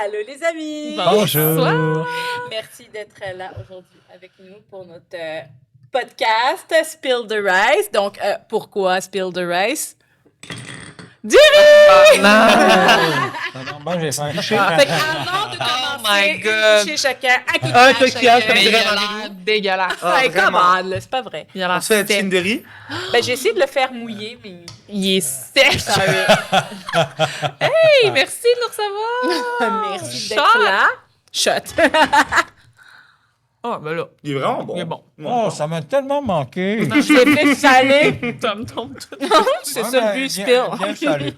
Allô les amis! Bonjour! Merci d'être là aujourd'hui avec nous pour notre podcast Spill the Rice. Donc, pourquoi Spill the Rice? Du riz! Bon, j'ai faim. Fait qu'avant de commencer, chez chacun, à qui Mais il a l'air dégueulasse. Hey, come on, là, c'est pas vrai. Il a On l'air se fait sec. une de riz. Ben, j'ai essayé de le faire mouiller, mais... Il est sec. Sorry. Hey, merci de nous recevoir. Merci Shot. d'être là. Shot. Ah, ben là, Il est vraiment bon. il est bon. Oh, ça m'a tellement manqué. Je l'ai fait salé. Ça me tombe tout. C'est ça le but, Spill. Bien salé.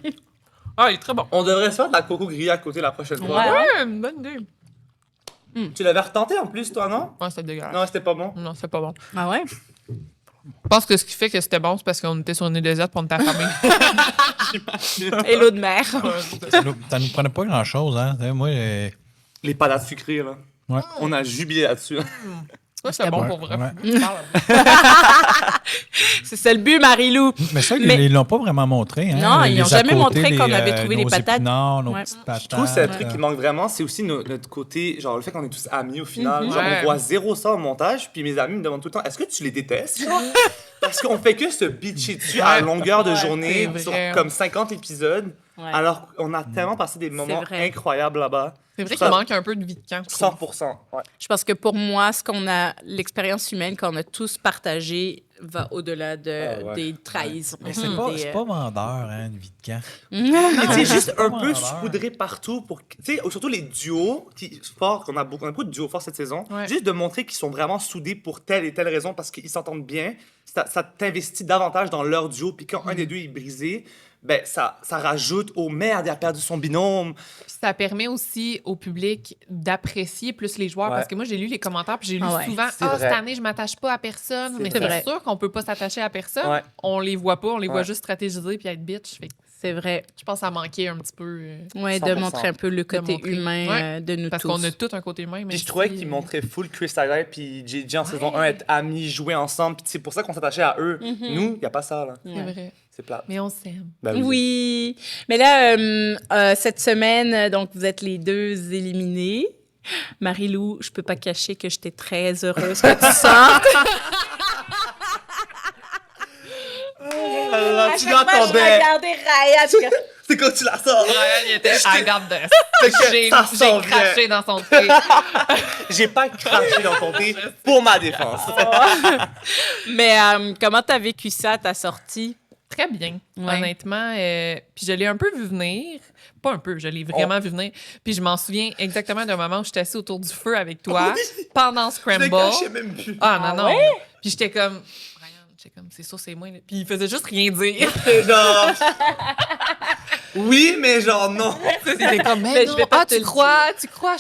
Ah, il est très bon. On devrait se faire de la coco grillée à côté la prochaine fois. Ouais. Ouais, une bonne idée. Tu l'avais retenté en plus, toi, non? Ouais, c'était dégueulasse. Non, c'était pas bon. Non, c'est pas bon. Ah ouais? Je pense que ce qui fait que c'était bon, c'est parce qu'on était sur une île déserte pour on était affamés. Et l'eau de mer. Ça nous prenait pas grand-chose, hein. Moi, Les patates sucrées, là. Ouais. On a jubilé là-dessus. Ça, c'était bon Ouais, pour vrai. ouais. C'est ça le but, Marie-Lou. Mais ça, Mais- ils l'ont pas vraiment montré. Hein? Non, ils Les n'ont jamais à-côté, montré qu'on les, avait trouvé les nos patates. épinards, nos Ouais. petites patates. Je trouve que c'est un truc qui manque vraiment, c'est aussi notre côté, genre le fait qu'on est tous amis au final. Genre, Ouais. on voit zéro ça au montage, puis mes amis me demandent tout le temps, est-ce que tu les détestes? genre? Parce qu'on fait que se bitcher dessus à longueur de Ouais, journée, c'est sur vrai. comme 50 épisodes, Ouais. alors qu'on a tellement passé des moments vrai. incroyables là-bas. C'est vrai Ça- qu'il manque un peu de vie de camp. je trouve. 100%. Ouais. Je pense que pour moi, l'expérience humaine qu'on a tous partagée va au-delà des trahisons. Mais c'est pas vendeur, hein, une vie de camp. Et tu sais, juste un pas peu vendeur. saupoudré partout pour. Tu sais, surtout les duos qui forts, on a beaucoup de duos forts cette saison. Ouais. Juste de montrer qu'ils sont vraiment soudés pour telle et telle raison parce qu'ils s'entendent bien. Ça t'investit davantage dans leur duo. Puis quand un des deux est brisé, ben ça rajoute au merde, il a perdu son binôme. Puis ça permet aussi au public d'apprécier plus les joueurs. Ouais. Parce que moi, j'ai lu les commentaires, puis j'ai lu Ah ouais, souvent c'est vrai. cette année, je m'attache pas à personne. C'est Mais vrai. c'est sûr qu'on peut pas s'attacher à personne. Ouais. On les voit pas, on les voit Ouais. juste stratégiser puis être bitch. Fait que C'est vrai. je pense que ça manquait un petit peu. Ouais, de 100%. montrer un peu le côté montrer. humain Ouais. de nous Parce tous. qu'on a tout un côté humain. Puis même je trouvais si- qu'ils montraient full Chris Tyler puis JJ en saison 1 être amis, jouer ensemble. Puis c'est pour ça qu'on s'attachait à eux. Nous, il n'y a pas ça, là. C'est Ouais. vrai. C'est plate. Mais on s'aime. Ben Oui. Mais là, cette semaine, donc, vous êtes les deux éliminés. Marie-Lou, je peux pas cacher que j'étais très heureuse que tu sortes. Tu l'attendais. regardais Raya. je- C'est quand tu la sors. Ryan, il était à garde de Fait que J'ai ça sent craché dans son thé. J'ai pas craché dans ton thé pour ma défense. Mais comment t'as vécu ça, ta sortie? Très bien, Ouais. honnêtement. Puis je l'ai un peu vu venir. Pas un peu, je l'ai vraiment vu venir. Puis je m'en souviens exactement d'un moment où j'étais assis autour du feu avec toi pendant Je Scramble. le cachais même plus. Ah non, Ah non. ouais? Puis j'étais comme... Brian, j'étais comme, c'est ça, c'est moi. là. Puis il faisait juste rien dire. Genre... Oui, mais genre non. C'était comme, mais Mais non, je vais pas te tu le crois?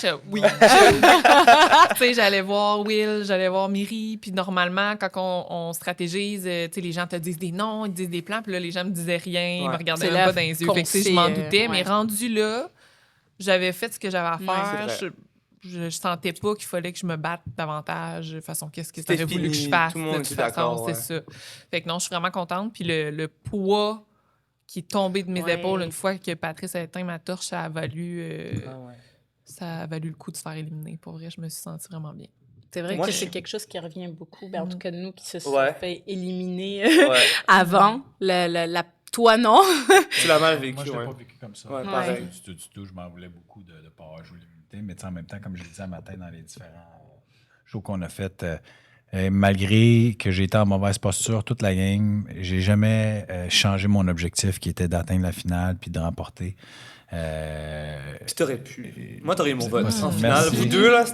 J'étais, oui. Tu sais, j'allais voir Will, j'allais voir Miri, puis normalement, quand on stratégise, tu sais, les gens te disent des noms, ils te disent des plans, puis là, les gens me disaient rien, ils me Ouais. regardaient C'est même là pas dans les yeux. qu'on Fait que, tu sais, sait, je m'en doutais, ouais. mais rendu là, j'avais fait ce que j'avais à faire. c'est Je sentais pas qu'il fallait que je me batte davantage. De toute façon, qu'est-ce que tu C'était avais voulu que je fini, fasse? tout le monde De toute était d'accord, façon, c'est ça. Fait que non, je suis vraiment contente. Puis le poids qui est tombé de mes Ouais. épaules une fois que Patrice a éteint ma torche, ça a valu le coup de se faire éliminer. Pour vrai, je me suis sentie vraiment bien. C'est vrai Moi, que je- c'est quelque chose qui revient beaucoup. Ben, en tout cas, nous qui se sont Ouais. fait éliminer Ouais. avant, toi, non? Tu l'as mal vécu, Moi, je l'ai ouais. pas vécu comme ça. Ouais, pareil. Du tout. Je m'en voulais beaucoup de ne pas avoir joué l'immunité. Mais tu sais, en même temps, comme je le disais un matin dans les différents shows qu'on a fait, malgré que j'ai été en mauvaise posture toute la game, j'ai jamais changé mon objectif qui était d'atteindre la finale puis de remporter. Puis t'aurais pu. Moi, t'aurais eu mon vote. Merci. En finale, vous deux, là,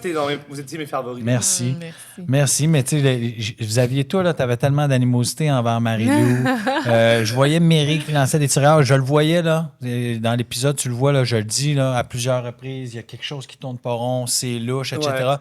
vous étiez mes favoris. Merci. Merci. Merci, mais tu sais, vous aviez toi, là, t'avais tellement d'animosité envers Marie-Lou. Je voyais Mary qui lançait des tireurs, je le voyais, là, dans l'épisode, tu le vois, là, je le dis, là, à plusieurs reprises, il y a quelque chose qui tourne pas rond, c'est louche, etc. Ouais.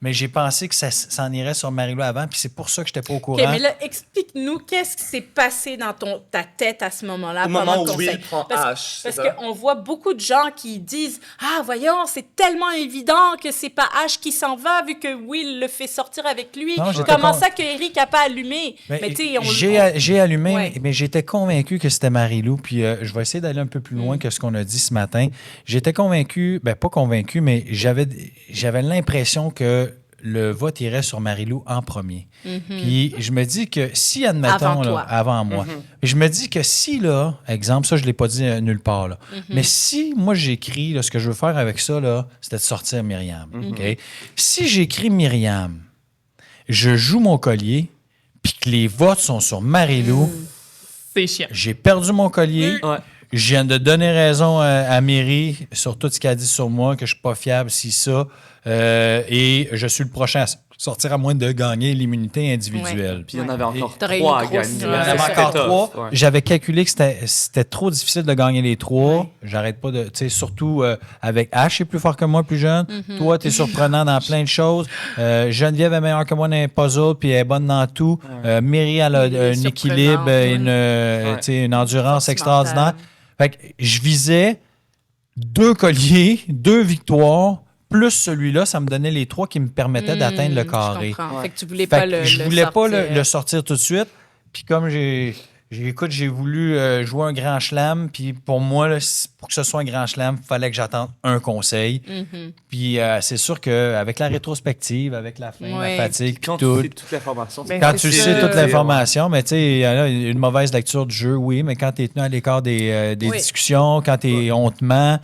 Mais j'ai pensé que ça s'en irait sur Marie-Lou avant, puis c'est pour ça que j'étais pas au courant. OK, mais là, explique-nous qu'est-ce qui s'est passé dans ta tête à ce moment-là. Au moment pendant où le Will conseil. prend Parce H. c'est Parce ça? qu'on voit beaucoup beaucoup de gens qui disent « Ah, voyons, c'est tellement évident que c'est pas Ash qui s'en va vu que Will le fait sortir avec lui. Non, j'étais Comment con- ça que Eric a pas allumé? » Mais Mais tu sais, j'ai allumé, Ouais. mais j'étais convaincu que c'était Marie-Lou. Puis je vais essayer d'aller un peu plus loin que ce qu'on a dit ce matin. J'étais convaincu, ben pas convaincu, mais j'avais l'impression que le vote irait sur Marie-Lou en premier. Puis je me dis que si, admettons, Avant là, toi. avant moi, je me dis que si, là, exemple, ça, je ne l'ai pas dit nulle part, là, mais si moi j'écris, là, ce que je veux faire avec ça, là, c'était de sortir Myriam. OK? Si j'écris Myriam, je joue mon collier, puis que les votes sont sur Marie-Lou, C'est chiant. j'ai perdu mon collier. Ouais. Je viens de donner raison à Myri sur tout ce qu'elle a dit sur moi, que je suis pas fiable, si ça. Et je suis le prochain à sortir à moins de gagner l'immunité individuelle. Puis il y en avait encore T'aurais 3 à une grosse- gagner. Il y en avait Ouais, encore C'était 3. tough, ouais. J'avais calculé que c'était trop difficile de gagner les 3. J'arrête pas de. Tu sais, surtout avec Ash, est plus fort que moi, plus jeune. Toi, tu es surprenant dans plein de choses. Geneviève est meilleure que moi dans les puzzles, puis elle est bonne dans tout. Myri, elle a Myri est un équilibre, surprenante, tu sais, une endurance Force extraordinaire. mentale. Fait que je visais 2 colliers, 2 victoires, plus celui-là, ça me donnait les 3 qui me permettaient d'atteindre le carré. Je comprends. Fait que tu voulais Fait pas que le je voulais pas sortir. le sortir tout de suite. Puis comme j'ai voulu jouer un grand chelem, puis pour moi, là, pour que ce soit un grand chelem, il fallait que j'attende un conseil. Puis c'est sûr qu'avec la rétrospective, avec la faim, Ouais. la fatigue, puis Quand tout, tu sais toute l'information, Ben, quand c'est tu ça. sais toute C'est- l'information, mais tu sais, il y a une mauvaise lecture du jeu, oui, mais quand tu es tenu à l'écart des Oui. discussions, quand tu es hontement,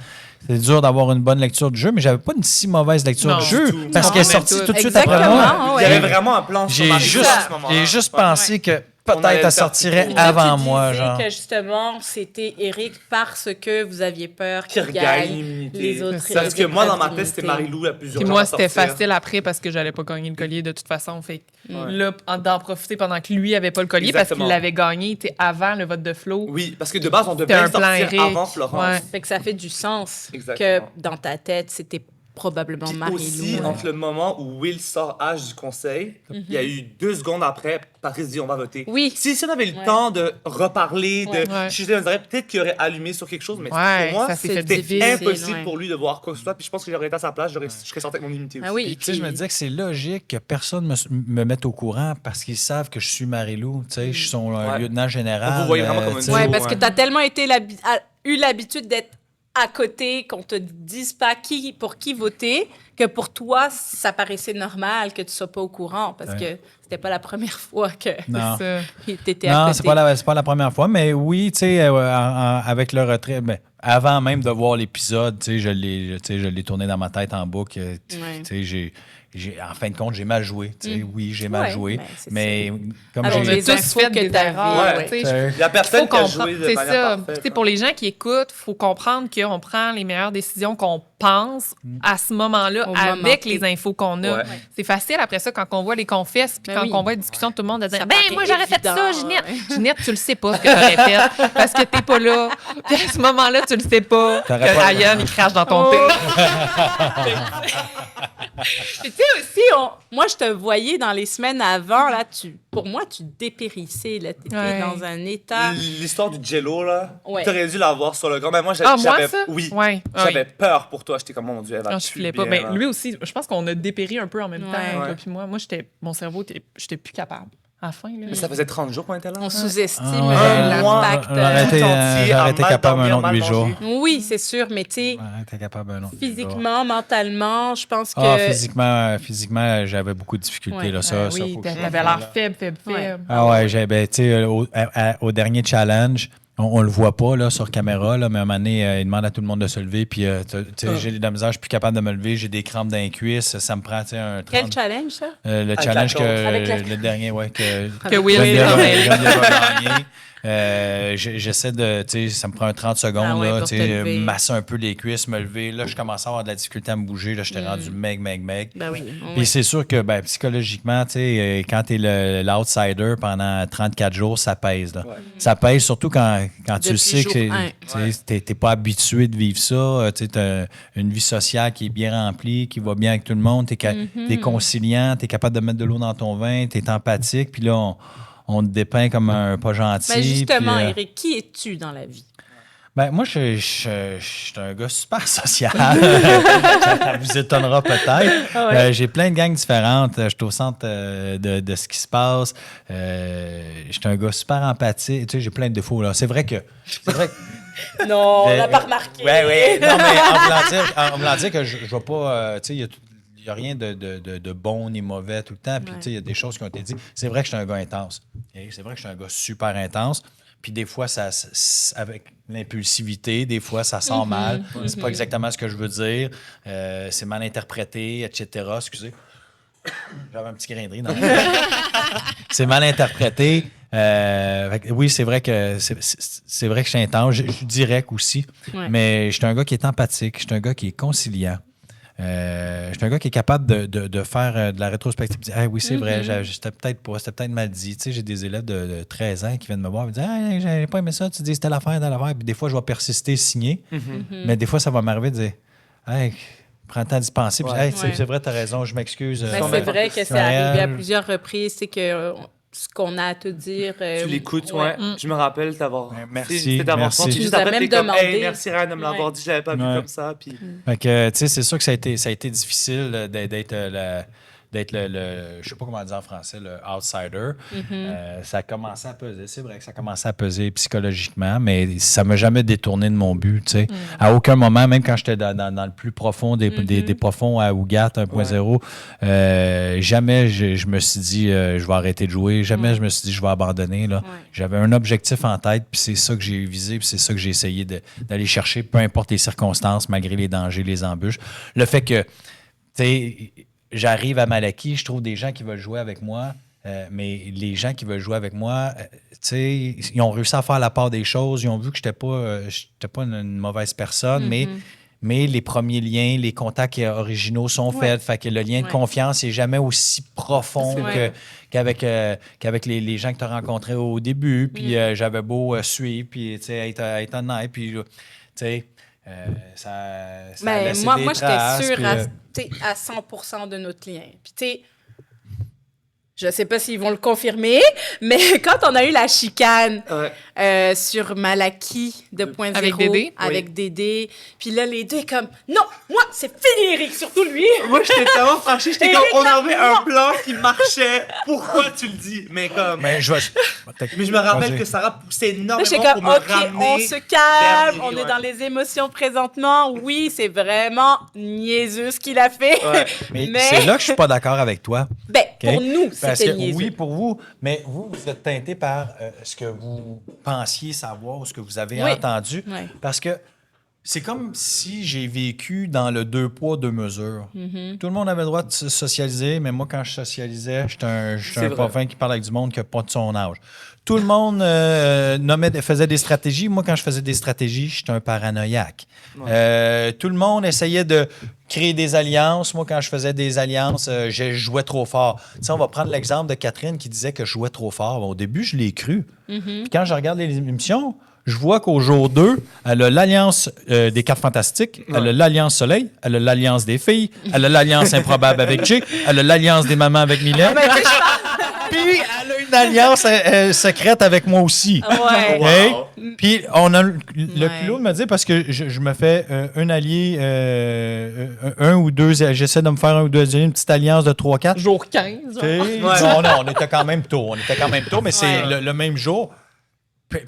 c'est dur d'avoir une bonne lecture du jeu, mais j'avais pas une si mauvaise lecture Non, du jeu du tout. parce Non, qu'elle est mais sortie tout. tout de suite après moi. Exactement, il y avait ouais. vraiment un plan sur J'ai Marie-Lou juste, à ce moment-là. j'ai juste Ouais. pensé que On allait peut-être le elle faire sortirait tout. avant Tu moi, disais genre. que justement, c'était Eric parce que vous aviez peur Qui qu'il regagne gagne l'immunité. les autres. C'est Parce que moi, dans ma épreuves tête, c'était d'immunité. Marie-Lou la plus Puis urgente moi, à c'était sortir. facile après parce que j'allais pas gagner le collier de toute façon. Fait que Ouais. là, d'en profiter pendant que lui avait pas le collier Exactement. parce qu'il l'avait gagné avant le vote de Flo. Oui, parce que de base, on devait C'était un le plan sortir Eric. avant Florence. Ouais. Fait que ça fait du sens Exactement. que dans ta tête, c'était probablement Puis Marie-Lou. aussi, entre le moment où Will sort Ash du conseil, il y a eu 2 secondes après, Patrice dit on va voter. Oui. Si on avait eu le Ouais. temps de reparler, Ouais. de Ouais. chuter, on dirait peut-être qu'il aurait allumé sur quelque chose, mais Ouais, pour moi, ça s'est fait c'était difficile, impossible ouais. pour lui de voir quoi que ce soit. Puis je pense que j'aurais été à sa place, je serais sorti avec mon immunité aussi. Ah oui. Puis, tu sais, je me disais que c'est logique que personne me mette au courant parce qu'ils savent que je suis Marie-Lou. Tu sais, je suis son Ouais. lieutenant général. On vous voyait vraiment comme un tu sais. Ouais, duo, parce que ouais. tu as tellement été eu l'habitude d'être à côté, qu'on te dise pas pour qui voter, que pour toi, ça paraissait normal que tu sois pas au courant parce que c'était pas la première fois que Non. Ça. tu étais à Non, côté. c'est pas la première fois, mais oui, tu sais, avec le retrait, ben, avant même de voir l'épisode, tu sais, je l'ai tourné dans ma tête en boucle. Tu sais, en fin de compte, j'ai mal joué. Tu sais, oui, j'ai mal Ouais, joué, ben, c'est mais comme Avec On j'ai a les tous infos fait que des t'avais, erreurs. ouais. tu sais. Il y a personne Faut qui a comprendre, joué de c'est manière ça. parfaite. Tu sais, pour les gens qui écoutent, il faut comprendre qu'on prend les meilleures décisions qu'on pense à ce moment-là Au moment avec T. les infos qu'on a. Ouais. C'est facile après ça quand on voit les confesses puis Ben quand oui. on voit les discussions de tout le monde de dire Ça ben paraît moi j'aurais fait ça évident, Ginette. ouais. Ginette, tu le sais pas ce que t'aurais fait parce que t'es pas là. Puis à ce moment-là, tu le sais pas. T'aurais Que pas- Ryan il crache dans ton Oh. thé. Puis tu sais aussi, moi, je te voyais dans les semaines avant, là, pour moi, tu dépérissais, là. T'étais Ouais. dans un état... L'histoire du Jello, là, Ouais. t'aurais dû l'avoir sur le grand. Mais moi, Ah moi j'avais... ça Oui. Ouais. J'avais peur pour toi. J'étais comme, mon Dieu, elle va Non, je tuer filais pas. bien, Ben, là. lui aussi, je pense qu'on a dépéri un peu en même temps, Ouais. toi Ouais. puis moi. Moi, mon cerveau, j'étais plus capable. À la fin, là. Mais ça faisait 30 jours qu'on était là. On sous-estime Ah ouais. l'impact. J'aurais été, Tout entier, j'aurais à été mal capable un dormir, autre mal 8 jours. manger. Oui, c'est sûr, mais tu sais, J'aurais été capable un autre 8 jours. physiquement, mentalement, je pense que... Ah, physiquement, j'avais beaucoup de difficultés. Ouais. Là, ça, oui, faut que je- t'avais l'air faible. Ouais. Ah ouais, ben, tu sais, au dernier challenge, on le voit pas là, sur caméra, là, mais à un moment donné, il demande à tout le monde de se lever. Puis, tu sais, j'ai de la misère, je suis plus capable de me lever. J'ai des crampes dans les cuisses. Ça me prend, tu sais, un 30... Quel challenge, ça? le Avec challenge la coach. Avec la- le dernier, ouais, Que Will Geneviève est a- Geneviève a gagné. J'essaie de, tu sais, ça me prend un 30 secondes, Ah ouais, là, pour tu te sais, lever. masser un peu les cuisses, me lever. Là, je commençais à avoir de la difficulté à me bouger. Là, j'étais rendu meg. Ben oui. Puis c'est sûr que ben, psychologiquement, tu sais, quand tu es l'outsider pendant 34 jours, ça pèse. Là. Ça pèse surtout quand tu Depuis sais que jour un. tu n'es pas habitué de vivre ça. Tu as une vie sociale qui est bien remplie, qui va bien avec tout le monde. Tu es conciliant, tu es capable de mettre de l'eau dans ton vin, tu es empathique. Puis là, on te dépeint comme un pas gentil. Ben justement, puis, Eric, qui es-tu dans la vie? Ben, moi, je suis un gars super social. Ça vous étonnera peut-être. Ah ouais. J'ai plein de gangs différentes. Je suis au centre de ce qui se passe. Je suis un gars super empathique. Tu sais, j'ai plein de défauts. Là. C'est vrai que... Non, on l'a pas remarqué. Oui, oui. Non, mais en voulant dire que je ne vais pas... tu sais, il n'y a rien de bon ni mauvais tout le temps. Puis, tu sais, il y a des choses qui ont été dites. C'est vrai que je suis un gars intense. Et c'est vrai que je suis un gars super intense. Puis des fois, avec l'impulsivité, des fois, ça sort mal. C'est pas exactement ce que je veux dire. C'est mal interprété, etc. Excusez. J'avais un petit grain de riz dans C'est mal interprété. Oui, c'est vrai que c'est vrai que je suis intense. Je suis direct aussi. Ouais. Mais je suis un gars qui est empathique. Je suis un gars qui est conciliant. Je suis un gars qui est capable de faire de la rétrospective. De dire, hey, oui, c'est vrai, c'était peut-être mal dit. Tu sais, j'ai des élèves de 13 ans qui viennent me voir et me disent, hey, j'avais pas aimé ça, tu dis c'était l'affaire. Puis des fois, je vais persister, signer. Mais des fois, ça va m'arriver de dire, hey, prends le temps d'y penser. Puis, hey, c'est vrai, t'as raison, je m'excuse. Mais c'est vrai que c'est arrivé à plusieurs reprises. C'est que ce qu'on a à te dire. Tu l'écoutes, ouais. Je me rappelle t'avoir. Merci. Merci. Tu nous as même demandé. Hey, merci Ryan de me l'avoir dit, je l'avais pas vu comme ça. Puis... Fait que, tu sais, c'est sûr que ça a été difficile d'être le je sais pas comment dire en français, le outsider. Ça a commencé à peser. C'est vrai que ça a commencé à peser psychologiquement, mais ça m'a jamais détourné de mon but, tu sais. À aucun moment, même quand j'étais dans le plus profond des profonds à Ougat 1.0, jamais je me suis dit je vais arrêter de jouer. Jamais je me suis dit je vais abandonner. Là. J'avais un objectif en tête, puis c'est ça que j'ai visé, puis c'est ça que j'ai essayé d'aller chercher, peu importe les circonstances, malgré les dangers, les embûches. Le fait que, tu sais, j'arrive à Malaquis, je trouve des gens qui veulent jouer avec moi, mais les gens qui veulent jouer avec moi, tu sais, ils ont réussi à faire la part des choses, ils ont vu que je n'étais pas une mauvaise personne, mais les premiers liens, les contacts originaux sont faits, fait que le lien de confiance n'est jamais aussi profond qu'avec les gens que tu as rencontrés au début, puis j'avais beau suivre, puis tu sais, être honnête, puis tu sais... ça a laissé moi, des j'étais traces, sûre puis, à 100% de notre lien. Puis, tu sais, je sais pas s'ils vont le confirmer, mais quand on a eu la chicane sur Malaquis 2.0 Avec Dédé? Avec Dédé, puis là, les deux, comme, non, moi, c'est fini, Eric, surtout lui. Moi, j'étais tellement fâchée. J'étais comme, on avait un plan qui marchait. Pourquoi tu le dis? Mais comme... mais je me rappelle que Sarah poussait énormément J'étais comme, pour me OK, ramener. on se calme, vers on Miri, est dans les émotions présentement. Oui, c'est vraiment niaiseux ce qu'il a fait. Mais c'est là que je suis pas d'accord avec toi. Ben, Okay? pour nous, Parce c'était que, niaiseux. oui, pour vous, mais vous êtes teinté par ce que vous pensiez savoir ou ce que vous avez entendu. Oui. Parce que c'est comme si j'ai vécu dans le deux poids, deux mesures. Tout le monde avait le droit de se socialiser, mais moi, quand je socialisais, j'étais un parfum qui parle avec du monde qui n'a pas de son âge. Tout le monde faisait des stratégies. Moi, quand je faisais des stratégies, j'étais un paranoïaque. Tout le monde essayait de créer des alliances. Moi, quand je faisais des alliances, je jouais trop fort. Tu sais, on va prendre l'exemple de Catherine qui disait que je jouais trop fort. Au début, je l'ai cru. Puis quand je regarde les émissions, je vois qu'au jour 2, elle a l'alliance des Quatre Fantastiques, elle a l'alliance Soleil, elle a l'alliance des filles, elle a l'alliance improbable avec Jay, elle a l'alliance des mamans avec Mylène. Puis elle a une alliance secrète avec moi aussi. Ouais. Okay? Puis on a le culot de me dire, parce que je me fais un allié, un ou deux, j'essaie de me faire un ou deux alliés, une petite alliance de 3-4. Jour 15. Non, on était quand même tôt. Mais c'est le même jour.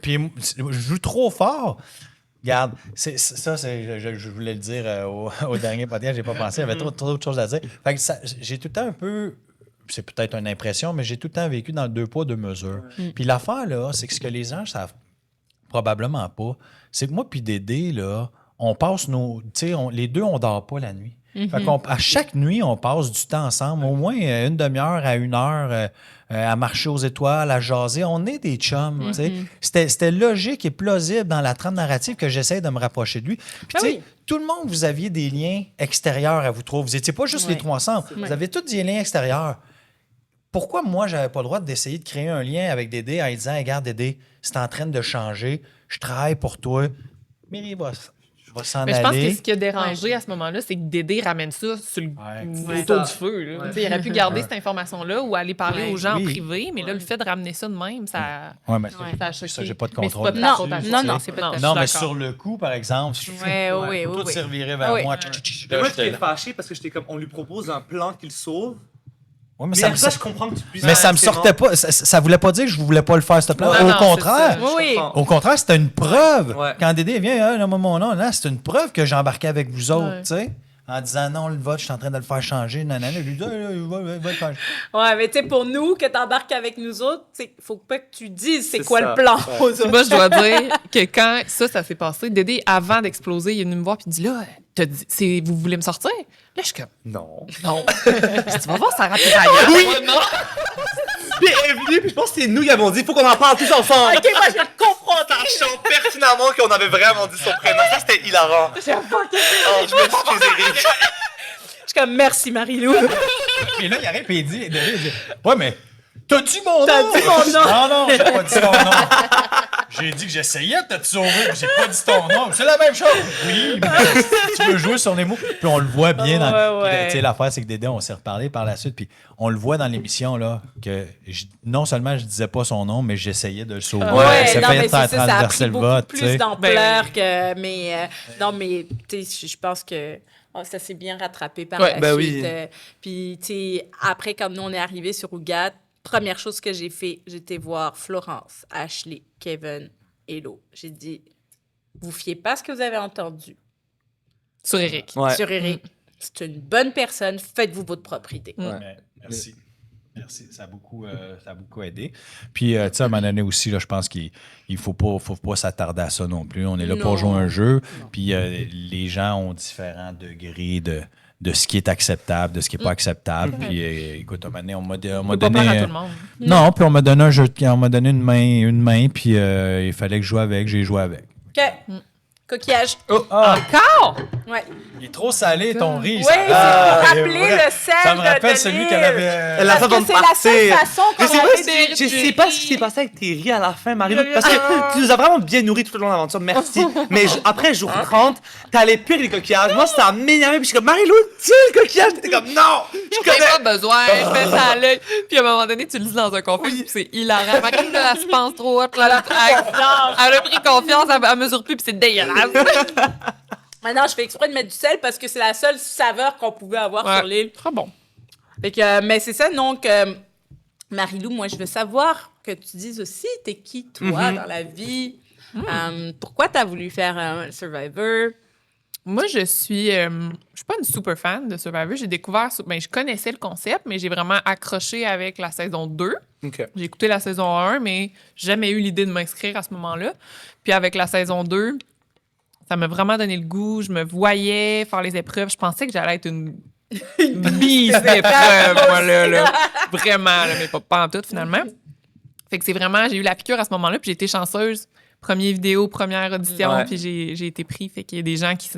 Puis je joue trop fort. Regarde, je voulais le dire au dernier podcast, j'ai pas pensé, il y avait trop de choses à dire. Fait que j'ai tout le temps un peu, c'est peut-être une impression, mais j'ai tout le temps vécu dans le deux poids, deux mesures. Puis l'affaire, là, c'est que ce que les gens savent probablement pas, c'est que moi puis Dédé, là, on passe les deux, on dort pas la nuit. Fait à chaque nuit, on passe du temps ensemble, au moins une demi-heure à 1 heure à marcher aux étoiles, à jaser. On est des chums. C'était logique et plausible dans la trame narrative que j'essaie de me rapprocher de lui. Puis, tout le monde, vous aviez des liens extérieurs à vous trouver. Vous n'étiez pas juste les trois ensemble. Vous avez tous des liens extérieurs. Pourquoi moi, j'avais pas le droit d'essayer de créer un lien avec Dédé en lui disant, regarde, Dédé, c'est en train de changer. Je travaille pour toi. Miri boss. va s'en Mais je pense que aller. ce qui a dérangé à ce moment-là, c'est que Dédé ramène ça sur Ouais. autour ça. du feu. Là. Ouais. Tu sais, il aurait pu garder Ouais. cette information-là ou aller parler Ouais. aux gens Oui. en privé, mais là, le fait de ramener ça de même, ça, Ouais, mais Ouais. ça a choqué. ça, j'ai pas de Mais c'est contrôle pas de Non, ta faute à là-dessus. toi. non, c'est pas de ta non, mais je suis sur le coup, par exemple, Oui. tout se revirait vers Ah oui. moi. Mais moi, J'étais j'étais là. fâché parce que j'étais comme, on lui propose un plan qu'il sauve. Ouais, mais Mais ça me après, je comprends que tu puisses. Mais ça me sortait pas. Ça voulait pas dire que je voulais pas le faire, ce plan. Non, Au non, contraire. c'est ça. Oui. Au contraire, c'était une preuve. Ouais. Quand Dédé vient, non, mon nom, là, c'est une preuve que j'embarquais avec vous autres, Ouais. tu sais. En disant non, le vote, je suis en train de le faire changer. Non, il lui dit, il va le faire. Ouais, mais tu sais, pour nous, que t'embarques avec nous autres, il faut pas que tu dises c'est C'est quoi ça. le plan Ouais. aux Puis autres. moi, je dois dire que quand ça s'est passé, Dédé, avant d'exploser, il est venu me voir et il dit là, vous voulez me sortir? Là, je suis comme Non. non. Je dis, tu vas voir Sarah Piraillard. Oui. Non. Puis elle est venue, puis je pense que c'est nous qui avons dit, faut qu'on en parle tous ensemble. Ok, moi, je vais le confronter. Sachant pertinemment qu'on avait vraiment dit son prénom. Ça, c'était hilarant. Oh, je m'excuse, Eric. Je suis comme, merci, Marie-Lou. Et là, il arrive et il dit, Dédé, il dit, ouais, mais t'as dit mon nom. T'as dit mon nom. Non, j'ai pas dit ton nom. J'ai dit que j'essayais de te sauver, mais j'ai pas dit ton nom. C'est la même chose. Oui, mais tu veux jouer sur les mots. Puis on le voit bien dans. Ouais. Puis, tu sais, l'affaire, c'est que Dédé, on s'est reparlé par la suite. Puis on le voit dans l'émission, là, que non seulement je disais pas son nom, mais j'essayais de le sauver. Ouais, Ça non, fait mais c'est ça, ça a transverser pris le beaucoup vote. tu plus sais. d'ampleur que... Mais non, mais tu sais, je pense que ça s'est bien rattrapé par Ouais, la ben suite. oui. Puis, tu sais, après, quand nous, on est arrivés sur Ougat, première chose que j'ai fait, j'étais voir Florence, Ashley, Kevin, Hello. J'ai dit, vous fiez pas à ce que vous avez entendu Sur Eric. Ouais. sur Eric. C'est une bonne personne, faites-vous votre propre idée. Ouais. Ouais, merci. Merci, ça a beaucoup aidé. Puis, tu sais, à un moment donné aussi, là, je pense qu'il faut pas s'attarder à ça non plus. On est là pour Non. jouer un jeu. Puis, les gens ont différents degrés de ce qui est acceptable, de ce qui n'est pas acceptable. Puis, écoute, à un moment donné, on m'a On peut pas donné... plaire à tout le monde. Non, puis on m'a donné un jeu, on m'a donné une main, puis il fallait que je joue avec, j'ai joué avec. OK. Coquillage. Encore? Ouais. Il est trop salé, ton riz. Oui, ça- c'est Ah, pour il est rappeler vrai. le sel Ça me de rappelle de celui l'île. qu'elle avait... Elle a Parce fait que c'est la seule façon qu'on Je sais pas avait si- de- je sais pas ce qui s'est passé avec tes riz à la fin, Marie-Lou, parce que tu nous as vraiment bien nourris tout au long de l'aventure, merci. Mais après jour 30, t'allais plus avec les coquillages. Moi, ça m'énervait, puis je suis comme, Marie-Lou, tiens le coquillage! T'es comme, non! Je J'ai connais! pas besoin, je fais ça à l'œil. Puis à un moment donné, tu le dis dans un conflit, puis c'est hilarant. Marie, là, elle se pense trop haute. Là, elle a pris confiance, elle mesure plus, puis c'est dégueulasse. Maintenant, je fais exprès de mettre du sel parce que c'est la seule saveur qu'on pouvait avoir Ouais. sur l'île. Très bon. Fait que, mais c'est ça, donc, Marie-Lou, moi, je veux savoir que tu dises aussi, t'es qui, toi, dans la vie? Pourquoi t'as voulu faire Survivor? Moi, je suis pas une super fan de Survivor. J'ai découvert, je connaissais le concept, mais j'ai vraiment accroché avec la saison 2. Ok. J'ai écouté la saison 1, mais j'ai jamais eu l'idée de m'inscrire à ce moment-là. Puis avec la saison 2, ça m'a vraiment donné le goût. Je me voyais faire les épreuves. Je pensais que j'allais être une bise d'épreuves, moi, là. Vraiment, là, mais pas en tout, finalement. Fait que c'est vraiment, j'ai eu la piqûre à ce moment-là, puis j'ai été chanceuse. Première vidéo, première audition, Ouais. puis j'ai été pris. Fait qu'il y a des gens qui...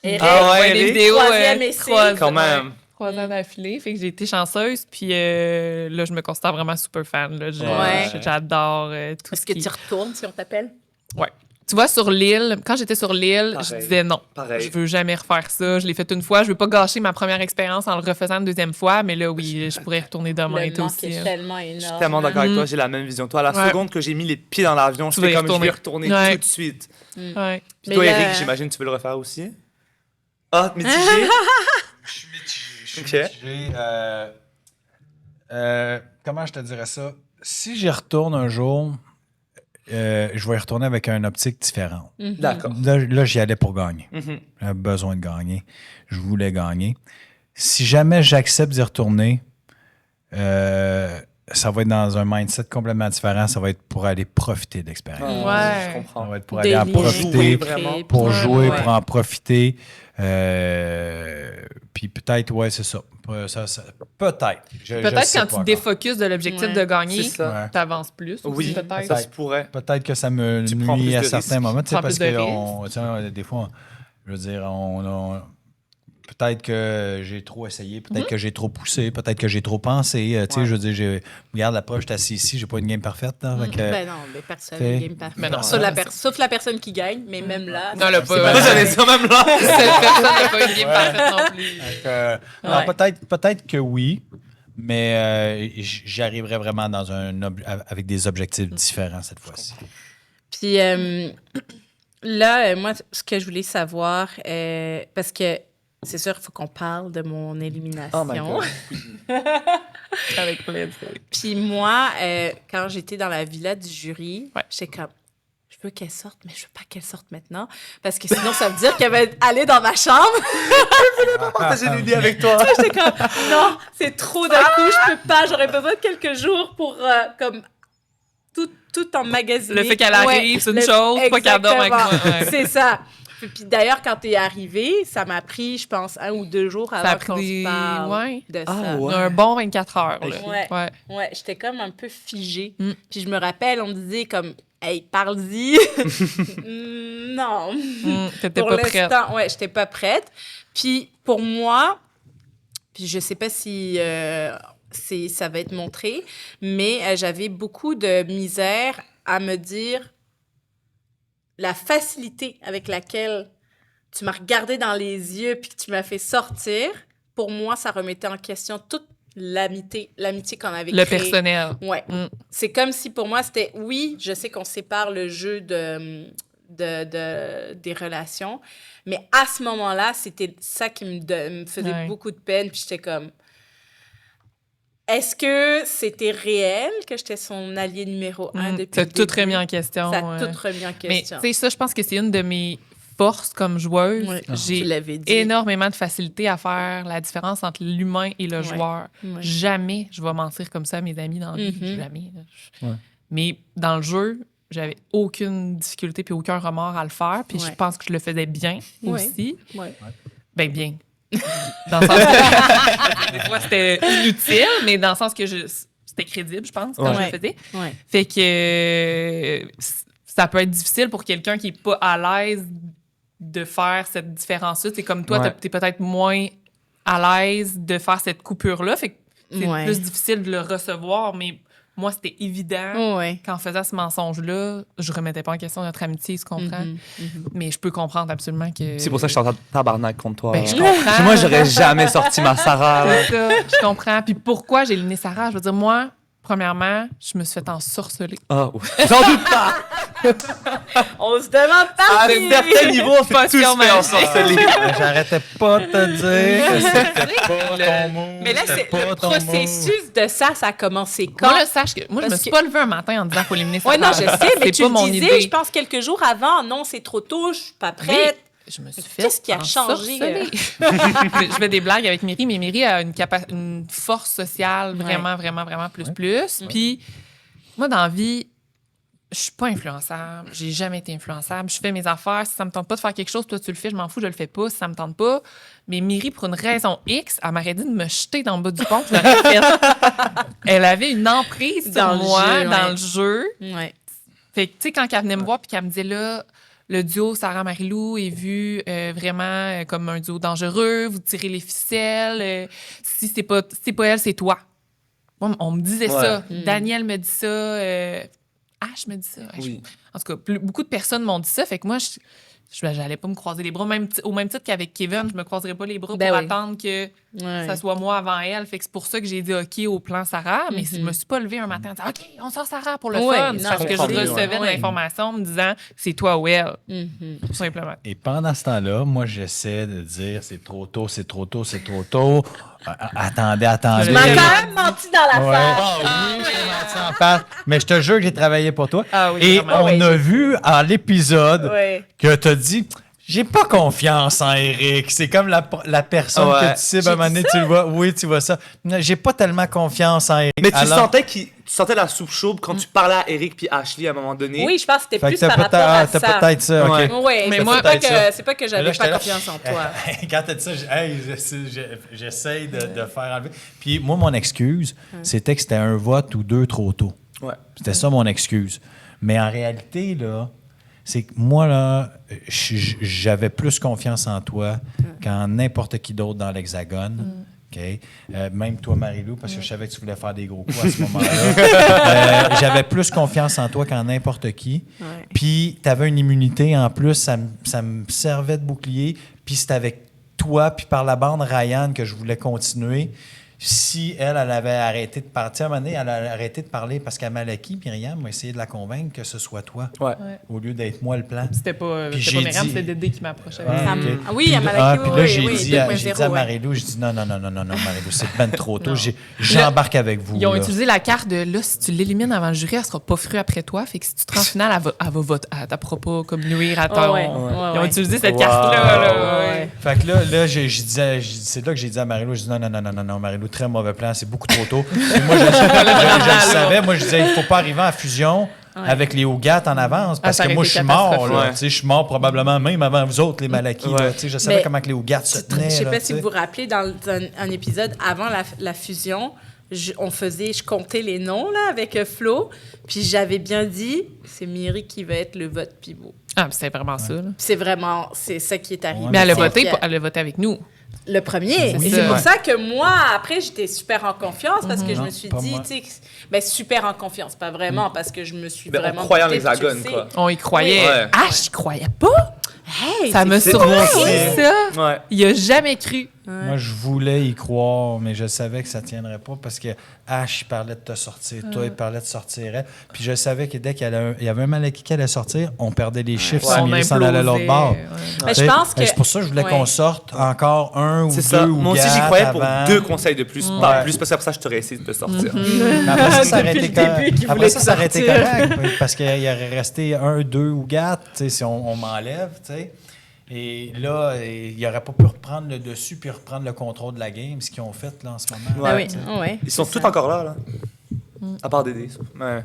Eric, Ah ouais, Ouais, des Eric? vidéos... Troisième essai. Quand même. 3 ans d'affilée. Fait que j'ai été chanceuse, puis là, je me considère vraiment super fan. Là. Ouais. J'adore tout Est-ce ce que qui... tu retournes si on t'appelle? Ouais. Tu vois, sur l'île, quand j'étais sur l'île, je Pareil. disais non. Pareil. Je veux jamais refaire ça. Je l'ai fait une fois. Je veux pas gâcher ma première expérience en le refaisant une deuxième fois, mais là, oui, je pourrais retourner demain et Le toi manque aussi. est hein. tellement Je énorme. suis tellement d'accord avec Mhm. toi, j'ai la même vision. Toi, à la Ouais. seconde que j'ai mis les pieds dans l'avion, Tu j'étais vas y comme, je vais retourner. retourner Ouais. tout de suite. Ouais. Puis Mais toi, là- Eric, j'imagine que tu veux le refaire aussi? Ah, mitigé? Je suis mitigé. Ok. mitigé. Comment je te dirais ça? Si j'y retourne un jour, je vais y retourner avec une optique différente. D'accord. Là, j'y allais pour gagner. Mhm. J'avais besoin de gagner. Je voulais gagner. Si jamais j'accepte d'y retourner, ça va être dans un mindset complètement différent. Ça va être pour aller profiter de l'expérience. Ouais. Je Ça comprends. va être pour aller en Délire, profiter. jouer, vraiment. Pour Ouais, jouer, ouais. pour en profiter. Puis peut-être, ouais, c'est ça. Peut-être. Je Peut-être sais quand pas tu encore. défocuses de l'objectif Ouais. de gagner, C'est ça. Ouais. t'avances plus. Oui, aussi, peut-être. ça se pourrait. Peut-être que ça me Tu prends nuit plus à de certains risques. moments, tu sais, Prends parce plus de que des fois, je veux dire, peut-être que j'ai trop essayé, peut-être que j'ai trop poussé, peut-être que j'ai trop pensé. Tu sais, je veux dire, regarde, la preuve, je suis assis ici, j'ai pas une game parfaite. Là, Ben non, mais personne n'a game parfait. Ben non, Sauf la personne qui gagne, mais même là... Non, le Moi, j'en ai ça même là. Cette personne n'a pas une game parfaite non plus. Non, peut-être que oui, mais j'y arriverai vraiment avec des objectifs différents cette fois-ci. Puis là, moi, ce que je voulais savoir, parce que c'est sûr, il faut qu'on parle de mon élimination. Oh my God. Avec plaisir. Puis moi, quand j'étais dans la villa du jury, j'étais comme, je veux qu'elle sorte, mais je veux pas qu'elle sorte maintenant, parce que sinon, ça veut dire qu'elle va aller dans ma chambre. Je voulais pas partager l'idée avec toi. J'étais comme, non, c'est trop d'un coup, je peux pas, j'aurais besoin de quelques jours pour, comme, tout emmagasiner. Le fait qu'elle arrive, c'est une chose, pas qu'elle dorme avec moi. Ouais. C'est ça. Puis d'ailleurs, quand t'es arrivé, ça m'a pris, je pense, 1 ou 2 jours avant qu'on se parle de ça. Ouais. Un bon 24 heures. Là. Ouais, j'étais comme un peu figée. Puis je me rappelle, on me disait comme, hey, parle-y. Non. T'étais pas prête. Ouais, j'étais pas prête. Puis pour moi, puis je sais pas si ça va être montré, mais j'avais beaucoup de misère à me dire la facilité avec laquelle tu m'as regardé dans les yeux puis que tu m'as fait sortir. Pour moi, ça remettait en question toute l'amitié qu'on avait créée. Le personnel. Ouais. C'est comme si pour moi, c'était, oui, je sais qu'on sépare le jeu des relations, mais à ce moment-là, c'était ça qui me faisait beaucoup de peine. Puis j'étais comme, est-ce que c'était réel que j'étais son allié numéro 1 depuis ça a le tout début? remis en question. Ça a tout remis en question. Mais tu sais, ça, je pense que c'est une de mes forces comme joueuse. Ouais, J'ai tu l'avais dit. énormément de facilité à faire la différence entre l'humain et le joueur. Ouais. Jamais je vais mentir comme ça à mes amis dans la vie. Jamais. Ouais. Mais dans le jeu, j'avais aucune difficulté puis aucun remords à le faire. Puis je pense que je le faisais bien aussi. Ouais. Ben bien. Dans le sens que des fois, c'était inutile, mais dans le sens que c'était crédible, je pense, quand je le faisais. Ouais. Fait que ça peut être difficile pour quelqu'un qui n'est pas à l'aise de faire cette différence-là. C'est comme toi, t'es peut-être moins à l'aise de faire cette coupure-là. Fait que c'est plus difficile de le recevoir, mais moi, c'était évident qu'en faisant ce mensonge-là, je remettais pas en question notre amitié, tu comprends? Mais je peux comprendre absolument que... C'est pour ça que je suis en tabarnak contre toi. Ben, je comprends. Moi, j'aurais jamais sorti ma Sarah. C'est ça, je comprends. Puis pourquoi j'ai éliminé Sarah? Je veux dire, moi, premièrement, je me suis fait ensorceler. Ah, oui. J'en doute pas! On se demande pas. À un certain niveau, on s'est tous fait ensorceler. J'arrêtais pas de te dire que c'était pas ton mot. Mais là, le processus de ça a commencé quand? Moi, là, sache que moi, je me suis pas levée un matin en disant qu'il faut éliminer Sarah. Oui, non, je sais, mais tu pas me mon disais, idée. je pense, quelques jours avant, non, c'est trop tôt, je suis pas prête. Je me suis fait Qu'est-ce qui a changé? Je fais des blagues avec Myri, mais Myri a une force sociale vraiment, vraiment, vraiment plus. Puis, moi, dans la vie, je suis pas influençable. J'ai jamais été influençable. Je fais mes affaires. Si ça me tente pas de faire quelque chose, toi, tu le fais, je m'en fous, je le fais pas. Si ça me tente pas. Mais Myri, pour une raison X, elle m'aurait dit de me jeter dans le bas du pont. Je l'aurais fait. Elle avait une emprise sur moi dans le jeu. Ouais. Fait que, tu sais, quand elle venait me voir puis qu'elle me disait là, le duo Sarah-Marie-Lou est vu vraiment comme un duo dangereux, vous tirez les ficelles, si c'est pas elle, c'est toi. Moi, on me disait ça. Daniel me dit ça. Ash me dit ça. Oui. En tout cas, beaucoup de personnes m'ont dit ça. Fait que moi, j'allais pas me croiser les bras. Au même titre qu'avec Kevin, je me croiserais pas les bras pour attendre que ça soit moi avant elle. Fait que c'est pour ça que j'ai dit OK au plan Sarah. Mais je me suis pas levée un matin en disant OK, on sort Sarah pour le fun. C'est parce que je recevais de l'information me disant c'est toi ou elle. Tout simplement. Et pendant ce temps-là, moi, j'essaie de dire c'est trop tôt, c'est trop tôt, c'est trop tôt. Attendez. Tu m'as quand même menti dans l'affaire. Oui, j'ai menti en face. Mais je te jure que j'ai travaillé pour toi. Ah oui, et vraiment. on a vu à l'épisode que tu as dit j'ai pas confiance en Eric. C'est comme la personne que tu cibles à un moment donné, tu le vois. Oui, tu vois ça. J'ai pas tellement confiance en Eric. Mais tu sentais la soupe chaude quand tu parlais à Eric puis Ashley à un moment donné. Oui, je pense que c'était Fait plus que par rapport à ça. t'as peut-être ça, OK. Oui, Mais mais moi, c'est pas que j'avais pas confiance en toi. Quand t'as dit ça, j'essaye de faire enlever. Puis moi, mon excuse, c'était que c'était un vote ou deux trop tôt. Ouais. C'était ça mon excuse. Mais en réalité, là, c'est que moi, là, j'avais plus confiance en toi qu'en n'importe qui d'autre dans l'Hexagone. OK? Même toi, Marie-Lou, parce que je savais que tu voulais faire des gros coups à ce moment-là. J'avais plus confiance en toi qu'en n'importe qui. Ouais. Puis, tu avais une immunité en plus, ça me servait de bouclier. Puis, c'était avec toi, puis par la bande Ryan que je voulais continuer. Si elle avait arrêté de parler, à un moment donné, elle a arrêté de parler parce qu'à Malaki, Myriam a essayé de la convaincre que ce soit toi, Ouais. au lieu d'être moi le plan. C'était pas Puis Myriam, j'ai dit- c'était Dédé qui m'approchait. Ah, Ça ok. me- oui, à Puis là- Malaki, puis là, oui, j'ai oui, dit à 2.0, ouais. Marie-Lou, je dis non, Marie-Lou, c'est ben trop tôt. J'embarque avec vous. Ils ont là. utilisé la carte de là, si tu l'élimines avant le jury, elle sera pas frue après toi. Fait que si tu te rends en finale, elle va voter. Elle t'apprendra pas comme nuire à ton. Oh, ouais. Ils ont utilisé cette Wow. carte-là. Là, Ouais. ouais. Fait que là c'est là que j'ai dit à Marie-Lou, je dis non, Marie-Lou, très mauvais plan, c'est beaucoup trop tôt. Et moi, je le savais, moi, je disais, il faut pas arriver en fusion avec les Ougat en avance, parce ça que aurait moi, été je suis mort, catastrophique. là. Ouais. Tu sais, je suis mort probablement même avant vous autres, les Malakis, Ouais. là. Tu sais, je savais Mais comment que les Ougat se tenaient, Je sais là, pas tu si sais. vous vous rappelez, dans un épisode avant la fusion, je comptais les noms là, avec Flo, puis j'avais bien dit, c'est Myri qui va être le vote pivot. Ah, mais c'était vraiment ça. Là. Puis c'est ça qui est arrivé. Ouais, Mais elle a C'est voté, que- elle a voté avec nous. Le premier. C'est Et ça. c'est pour Ouais. ça que moi, après, j'étais super en confiance parce que je Non, me suis pas dit, moi. tu sais, ben, super en confiance, pas vraiment, parce que je me suis Ben, vraiment. on croyait en doutée, puis tu l'Hexagone, le sais. quoi. On y croyait. Oui. Ouais. Ah, j'y croyais pas. Hey, Ça me c'est surpris, moi aussi. ça. Ouais. Il a jamais cru. Moi, je voulais y croire, mais je savais que ça ne tiendrait pas parce que Ash, il parlait de te sortir, toi, il parlait de sortir elle. Puis je savais que dès qu'il y avait un Malaki qui allait sortir, on perdait les chiffres si On Myri s'en allait à l'autre implosait, bord. ouais. Ben, je pense que. C'est pour ça que je voulais Ouais. qu'on sorte encore un ou C'est deux ça. ou Moi aussi, j'y quatre croyais pour avant. 2 conseils de plus. Ouais. Pas plus, parce qu'après ça, je t'aurais essayé de te sortir. Mais après ça, ça aurait Depuis été le début qu'il après voulait ça, ça aurait été sortir. correct. Oui, parce qu'il y aurait resté 1, 2 ou 4, tu sais, si on m'enlève, tu sais. Et là, il n'aurait pas pu reprendre le dessus puis reprendre le contrôle de la game, ce qu'ils ont fait là, en ce moment. Ah Ouais. oui, ouais. Ils sont tous encore là. À part Dédé. Ouais.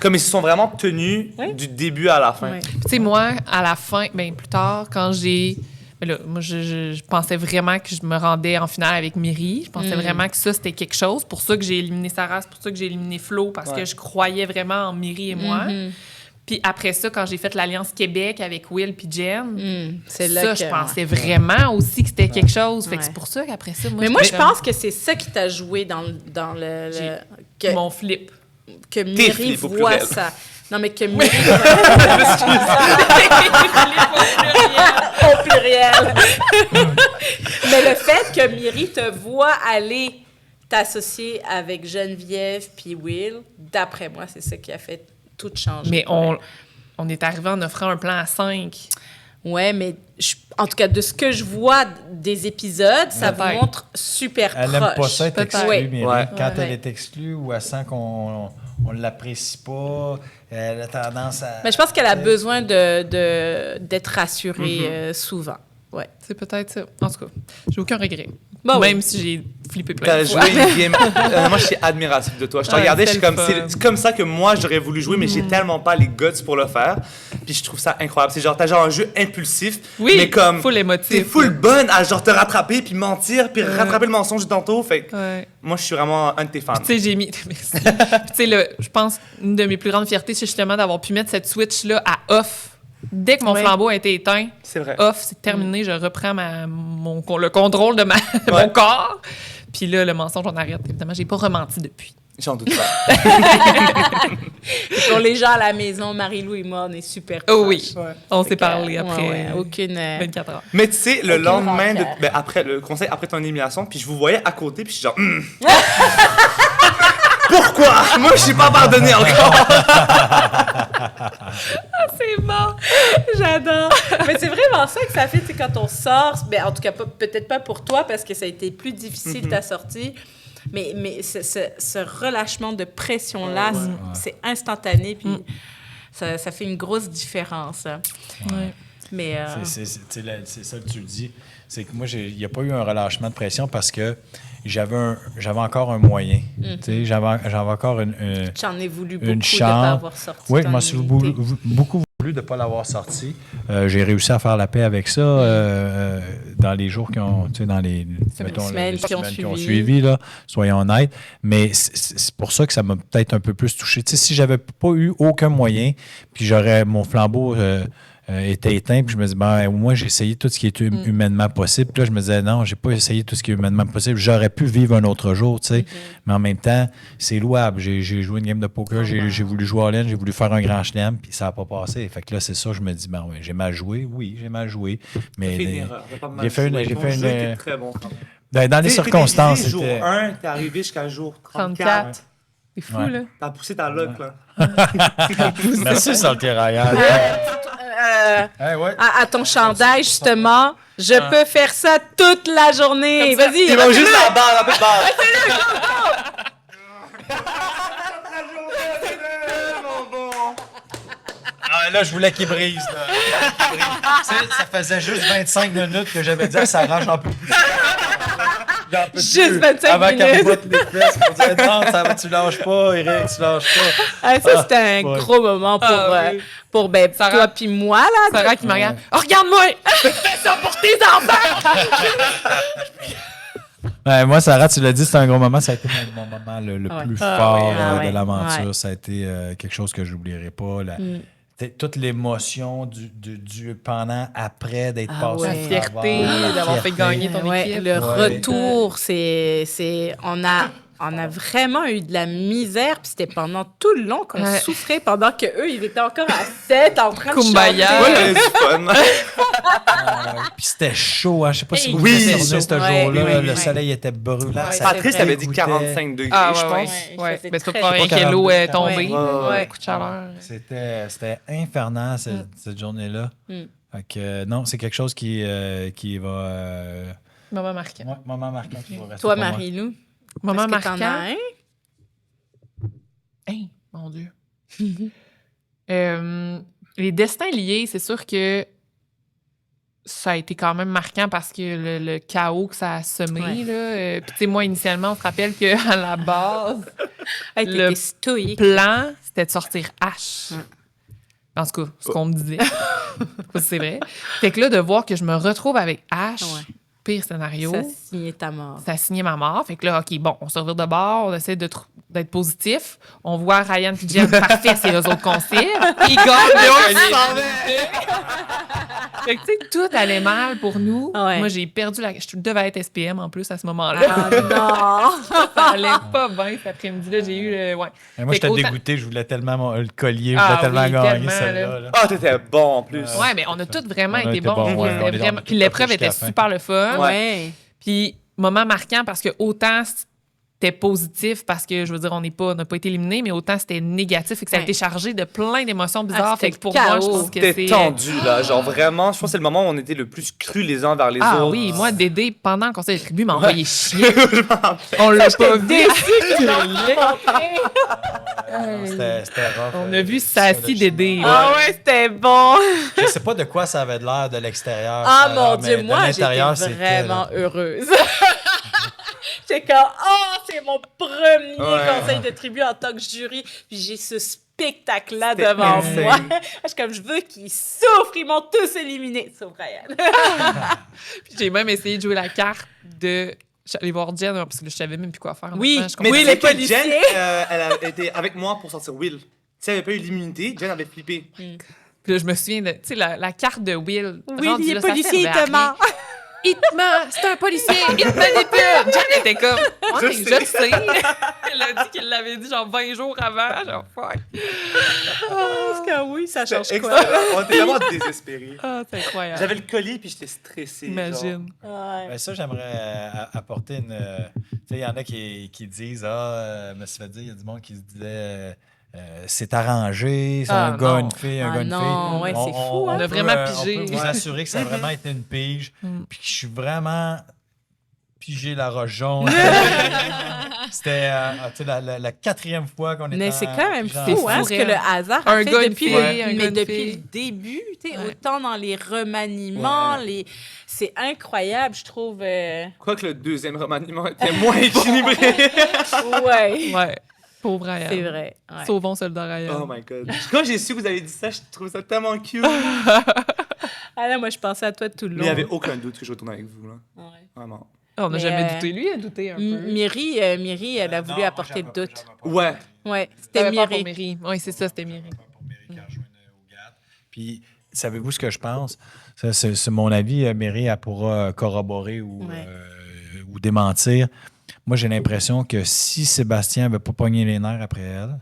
Comme ils se sont vraiment tenus Ouais. du début à la fin. Ouais. Tu sais, moi, à la fin, ben plus tard, quand j'ai. Ben là, moi, je pensais vraiment que je me rendais en finale avec Myri. Je pensais vraiment que ça, c'était quelque chose. Pour ça que j'ai éliminé Sarah, c'est pour ça que j'ai éliminé Flo, parce Ouais. que je croyais vraiment en Myri et moi. Puis après ça, quand j'ai fait l'Alliance Québec avec Will puis Jen, C'est là ça, que. je pensais vraiment aussi que c'était quelque chose. Fait que Ouais. c'est pour ça qu'après ça, moi, Mais moi, je j'étais pense que c'est ça qui t'a joué dans le J'ai- que, mon flip. que Myri flips au voit pluriel. ça. Non, mais que Myri au pluriel. Mais le fait que Myri te voit aller t'associer avec Geneviève puis Will, d'après moi, c'est ça qui a fait tout changer. Mais on est arrivé en offrant un plan à 5. Ouais, mais en tout cas, de ce que je vois des épisodes, ça vous Peut-être. montre super Elle proche. n'aime pas ça être Peut-être. exclue, Oui. Myri. Ouais. Quand Ouais. elle est exclue ou elle sent qu'on ne l'apprécie pas, elle a tendance à... Mais je pense qu'elle a tu sais. besoin d'être rassurée souvent. Ouais. C'est peut-être ça. En tout cas, j'ai aucun regret. Bah oui. Même si j'ai flippé plein T'as de fois. joué une game. Moi, je suis admiratif de toi. Je te Ouais, regardais, je c'était suis comme, le fun. c'est comme ça que moi, j'aurais voulu jouer, mais j'ai tellement pas les guts pour le faire. Puis je trouve ça incroyable. C'est genre, t'as genre un jeu impulsif, Oui, mais comme. full émotif. T'es full bonne à genre te rattraper, puis mentir, puis rattraper le mensonge de tantôt. Fait que Ouais. moi, je suis vraiment un de tes fans. Tu sais, j'ai mis. Merci. Puis, tu sais, je pense une de mes plus grandes fiertés, c'est justement d'avoir pu mettre cette switch-là à off. Dès que mon Ouais. flambeau a été éteint, C'est vrai. off, c'est terminé, je reprends le contrôle de mon Ouais. corps. Puis là, le mensonge, on arrête. Évidemment, j'ai pas rementi depuis. J'en doute pas. Pour les gens à la maison, Marie-Lou et moi, on est super Oh proches. oui, on s'est parlé après Ouais, aucune... 24 heures. Mais tu sais, le Aucune lendemain, rancœur. après le conseil, après ton élimination, puis je vous voyais à côté, puis je suis genre. Pourquoi? Moi, je suis pas pardonné encore. C'est bon! J'adore! Mais c'est vraiment ça que ça fait, c'est quand on sort. Ben, en tout cas, peut-être pas pour toi, parce que ça a été plus difficile ta sortie. Mais ce relâchement de pression-là, c'est instantané, puis ça fait une grosse différence. Ouais. Mais... C'est ça que tu le dis. C'est que moi, il n'y a pas eu un relâchement de pression parce que j'avais encore un moyen. Tu sais, j'avais encore J'en ai voulu beaucoup une de ne pas chance. avoir sorti. Oui, je ton m'en suis immunité. beaucoup voulu de ne pas l'avoir sorti. J'ai réussi à faire la paix avec ça dans les jours qui ont, tu sais, dans les semaines qui ont suivi, là, soyons honnêtes. Mais c'est pour ça que ça m'a peut-être un peu plus touché. Tu sais, si j'avais pas eu aucun moyen, puis mon flambeau était éteint, puis je me dis, au moins, j'ai essayé tout ce qui est humainement possible. Puis là, je me disais, non, j'ai pas essayé tout ce qui est humainement possible. J'aurais pu vivre un autre jour, tu sais. Mais en même temps, c'est louable. J'ai joué une game de poker, j'ai voulu jouer all-in, j'ai voulu faire un grand chelem, puis ça n'a pas passé. Fait que là, c'est ça, je me dis, ouais, j'ai mal joué. Oui, j'ai mal joué. Mais j'ai fait une. Très bon. Dans les circonstances, jour 1, t'es arrivé jusqu'à jour 34. C'est fou, là. T'as poussé ta loc, là. Merci, Salty Ryan. À ton chandail, justement, je peux faire ça toute la journée. Vas-y. Il va juste la barre, un peu de barre. Là, je voulais qu'il brise. Là. Ça faisait juste 25 minutes que j'avais dit à Sarah, j'en peux plus. Juste 25 Avant minutes. qu'elle me botte les fesses, on disait non, tu lâches pas, Eric, tu lâches pas. Ça, c'était un gros moment pour Sarah, toi puis moi, là. Sarah qui me regarde. Oh, regarde-moi! Fais ça pour tes enfants! Moi, Sarah, tu l'as dit, c'était un gros moment. Ça a été mon moment le plus fort de l'aventure. Ouais. Ça a été quelque chose que je n'oublierai pas. Toute l'émotion du pendant, après, d'être passé. La fierté d'avoir fait gagner ton équipe. Le retour, on a vraiment eu de la misère, puis c'était pendant tout le long qu'on souffrait, pendant qu'eux, ils étaient encore à 7 en train de Kumbaya. chanter. Ouais, c'est fun. Puis c'était chaud, hein. Je sais pas si vous Oui, vous souvenez ce jour-là. oui. Le soleil était brûlant. Ouais, ça Patrice avait dit dégoûtait. 45 degrés, Ah, je ouais, pense. ouais. Ouais, Mais c'est très pas rien chaud. que l'eau est tombée. Ouais. Coup de chaleur. C'était infernal, cette journée-là. Fait que, non, c'est quelque chose qui va... Moment marquant. Moment marquant qui va rester Toi, pour moi. Marie-Lou, Moment est-ce que t'en as marquant. un? Hey, mon Dieu. Les destins liés, c'est sûr que ça a été quand même marquant parce que le chaos que ça a semé. Ouais. Puis, tu sais, moi, initialement, on se rappelle qu'à la base, Hey, le t'étais stoïque. plan, c'était de sortir H. En tout cas, ce qu'on me disait. Je sais pas si c'est vrai. Fait que là, de voir que je me retrouve avec H, pire scénario. Ça signait ta mort. Ça a signé ma mort. Fait que là, OK, bon, on se revire de bord, on essaie d'être positif. On voit Ryan et Jen, parfait, c'est eux autres qu'on cible. Ils gagnent. Fait que, tu sais, tout allait mal pour nous. Ouais. Moi, j'ai perdu je devais être SPM en plus à ce moment-là. Ah non! Ça allait pas bien cet après-midi-là. J'ai eu le. Ouais. Et moi, Fait que j'étais autant- dégoûté. Je voulais tellement le collier. Je voulais tellement oui, gagner tellement, celle-là. là. Ah, t'étais bon en plus. Ouais, mais on a tous vraiment On a été été bons. bons, ouais, C'était on est vraiment... dans- Puis l'épreuve jusqu'à était la fin. super le fun. Ouais. Puis moment marquant parce que autant c'était positif parce que, je veux dire, on n'a pas été éliminés, mais autant c'était négatif et que ça a Ouais. été chargé de plein d'émotions bizarres. c'était Fait que pour le moi, je chaos. pense que T'es c'est... tendu, là. Genre, vraiment, je pense que c'est le moment où on était le plus crus les uns vers les Ah autres. oui, moi, Dédé, pendant le conseil de tribu, m'a envoyé chier. On l'a pas vu. C'était rough. On a vu Sassy Dédé. Ah ouais, c'était bon! Je sais pas de quoi ça avait l'air de l'extérieur. Ah ça, mon là, Dieu, mais de moi, l'intérieur, j'étais c'était, vraiment là. heureuse. J'étais comme, oh, c'est mon premier conseil de tribu en tant que jury. Puis j'ai ce spectacle-là C'était devant insane. moi. Je suis comme, je veux qu'ils souffrent, ils m'ont tous éliminé, sauf Ryan. Puis j'ai même essayé de jouer la carte de... J'allais voir Jen, parce que je savais même plus quoi faire. Oui, honnêtement. Je Mais Oui, tu les sais que policiers. Jen, elle a été avec moi pour sortir Will. Si elle avait pas eu l'immunité, Jen avait flippé. Puis là, je me souviens de, tu sais, la carte de Will. Oui, Rendu les là, ça policiers, ils servait à te rien. mentent. Il te ment, c'est un policier, il te manipule. Jen était comme, ouais, je le sais. Elle a dit qu'il l'avait dit genre 20 jours avant, genre fuck. Parce que oui, ça change Extra- quoi? On était vraiment désespérés. Ah, c'est incroyable. J'avais le collier puis j'étais stressé. Imagine. Ouais. Ben, ça, j'aimerais apporter une. Tu sais, il y en a qui disent me suis fait dire, il y a du monde qui se disait c'est arrangé, c'est un gars, non. une fille, un Ah gars, une non, fille. ouais, c'est fou, hein. On a peut, vraiment on pigé. peut vous assurer que ça a vraiment été une pige, puis que je suis vraiment pigé la roche jaune. C'était tu sais, la quatrième fois qu'on était Mais c'est quand même genre- fou, hein, fou, ce que le hasard a Un fait gars, une depuis, fille, un gars, une depuis fille. le début, tu sais, Ouais. autant dans les remaniements, Ouais. c'est incroyable, je trouve. Quoique le deuxième remaniement était moins équilibré. Ouais, Ouais, pauvre Ryan. c'est vrai. Ouais. Sauvons soldat Ryan. Oh my god. Quand j'ai su que vous avez dit ça, je trouve ça tellement cute. Ah là, moi, je pensais à toi tout le long. Mais il n'y avait aucun doute que je retourne avec vous, là. Ouais. Vraiment. On n'a Mais, jamais douté. Lui, il a douté un peu. Myri, elle a voulu apporter le doute. Ouais. Ouais, c'était T'avais peur pour Myri. Myri. Oui, c'est ça, c'était Myri. Pour Méry qui a rejoint au GAT. Puis, savez-vous ce que je pense? Ça, c'est mon avis. Méry, elle pourra corroborer ou démentir. Moi, j'ai l'impression que si Sébastien n'avait pas pogné les nerfs après elle,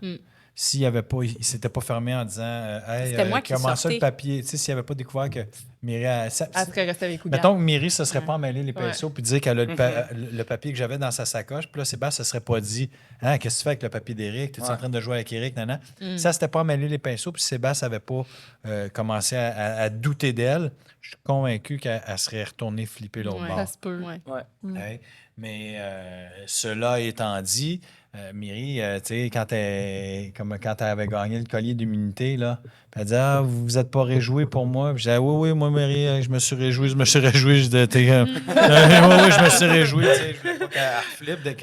s'il ne s'était pas fermé en disant hey, C'était moi qui comment ça sortais. le papier? Tu sais, s'il n'avait pas découvert que Myri... Elle serait restée avec Ougat. Mettons que Myri ne se serait pas emmêlé les pinceaux puis dire qu'elle a le papier que j'avais dans sa sacoche. Puis là, Sébastien ne se serait pas dit qu'est-ce que tu fais avec le papier d'Éric? Tu es en train de jouer avec Éric? Ça ne s'était pas emmêlé les pinceaux. Puis Sébastien n'avait pas commencé à douter d'elle. Je suis convaincu qu'elle serait retournée flipper l'autre bord. Ça se peut. Ouais. Hey, mais cela étant dit, Myri, tu sais, quand elle avait gagné le collier d'immunité, là, elle dit vous n'êtes pas réjoui pour moi. Puis je disais oui, moi, Myri, je me suis réjoui. Je disais oui, je me suis réjoui. Tu sais, je voulais pas qu'elle flippe dès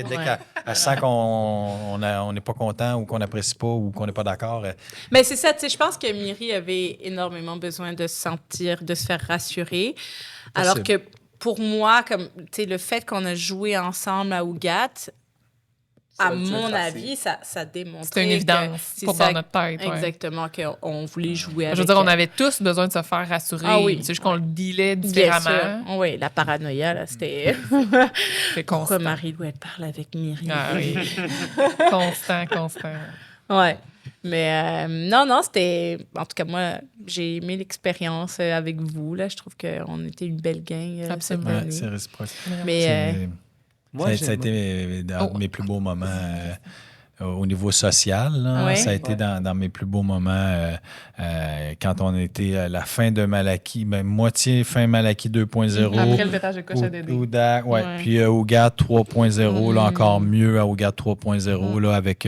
qu'elle sent qu'on n'est pas content ou qu'on n'apprécie pas ou qu'on n'est pas d'accord. Mais c'est ça, tu sais, je pense que Myri avait énormément besoin de se sentir, de se faire rassurer. Alors que pour moi, comme, tu sais, le fait qu'on a joué ensemble à Ougat, à mon avis, ça démontrait. C'était une évidence dans notre tête. Exactement, qu'on voulait jouer avec. Je veux dire, on avait tous besoin de se faire rassurer. Ah oui. C'est juste qu'on le dealait Bien différemment. sûr. Oui, la paranoïa, là, c'était. C'est Pourquoi constant. Marie-Lou, elle parle avec Myri? Ah oui. Constant. Ouais. Mais non, c'était... En tout cas, moi, j'ai aimé l'expérience avec vous. Là. Je trouve qu'on était une belle gang cette Absolument. année. C'est réciproque. Mais Moi, ça a été dans mes plus beaux moments au niveau social. Là. Ouais. Ça a été dans mes plus beaux moments quand on était à la fin de Malaki, moitié fin Malaki 2.0. Après le pétage de coche à Dédé. Oudag, Ouais. Puis Ougat 3.0, là, encore mieux à Ougat 3.0, là, avec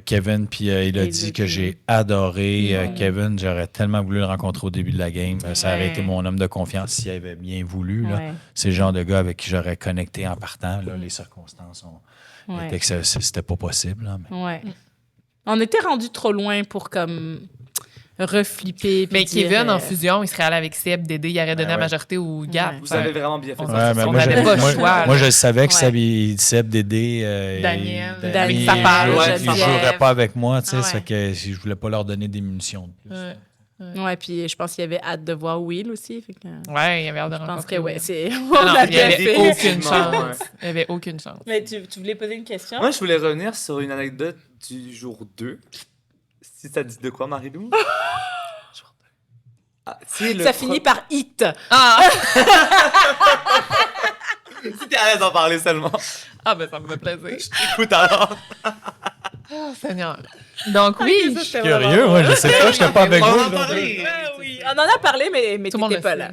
Kevin puis Elodie, que j'ai adoré. Kevin, j'aurais tellement voulu le rencontrer au début de la game. Ça aurait été mon homme de confiance s'il avait bien voulu. Là. Ouais. C'est le genre de gars avec qui j'aurais connecté en partant. Là. Les circonstances Ouais. étaient que c'était pas possible. Là, mais... Ouais. On était rendu trop loin pour comme reflipper. puis Mais dire, Kevin, en fusion, il serait allé avec Seb, Dédé, il aurait donné la ouais. majorité au Gap. Ouais. Vous avez vraiment bien fait On- ça. Ouais, on moi, n'avait pas le choix. moi, je savais que Ouais. Seb, Dédé, Daniel, Daniel, avec sa part, ils Geneviève. ne joueraient pas avec moi. Tu sais, Ouais. ça fait que je voulais pas leur donner des munitions de plus. Ouais. Ouais, puis je pense qu'il y avait hâte de voir Will aussi. Fait que, Ouais, il y avait hâte de je pense rencontrer. que, ouais, c'est... Ah on non, a il n'y avait bien fait. aucune Effectivement, chance. Il n'y avait aucune chance. Mais tu voulais poser une question? Moi, je voulais revenir sur une anecdote du jour 2. Si ça dit de quoi, Marie-Lou? Ah, tu sais, le Ça finit par hit. Ah! Si t'es à l'aise d'en parler seulement. Ah, ben ça me fait plaisir. Écoute alors. Oh, Seigneur. Donc, oui. Ça, c'était Curieux, moi, je sais pas, je n'étais pas avec On vous. va en donc, parler. Ouais, oui. On en a parlé, mais Tout le monde t'étais le pas sait. là.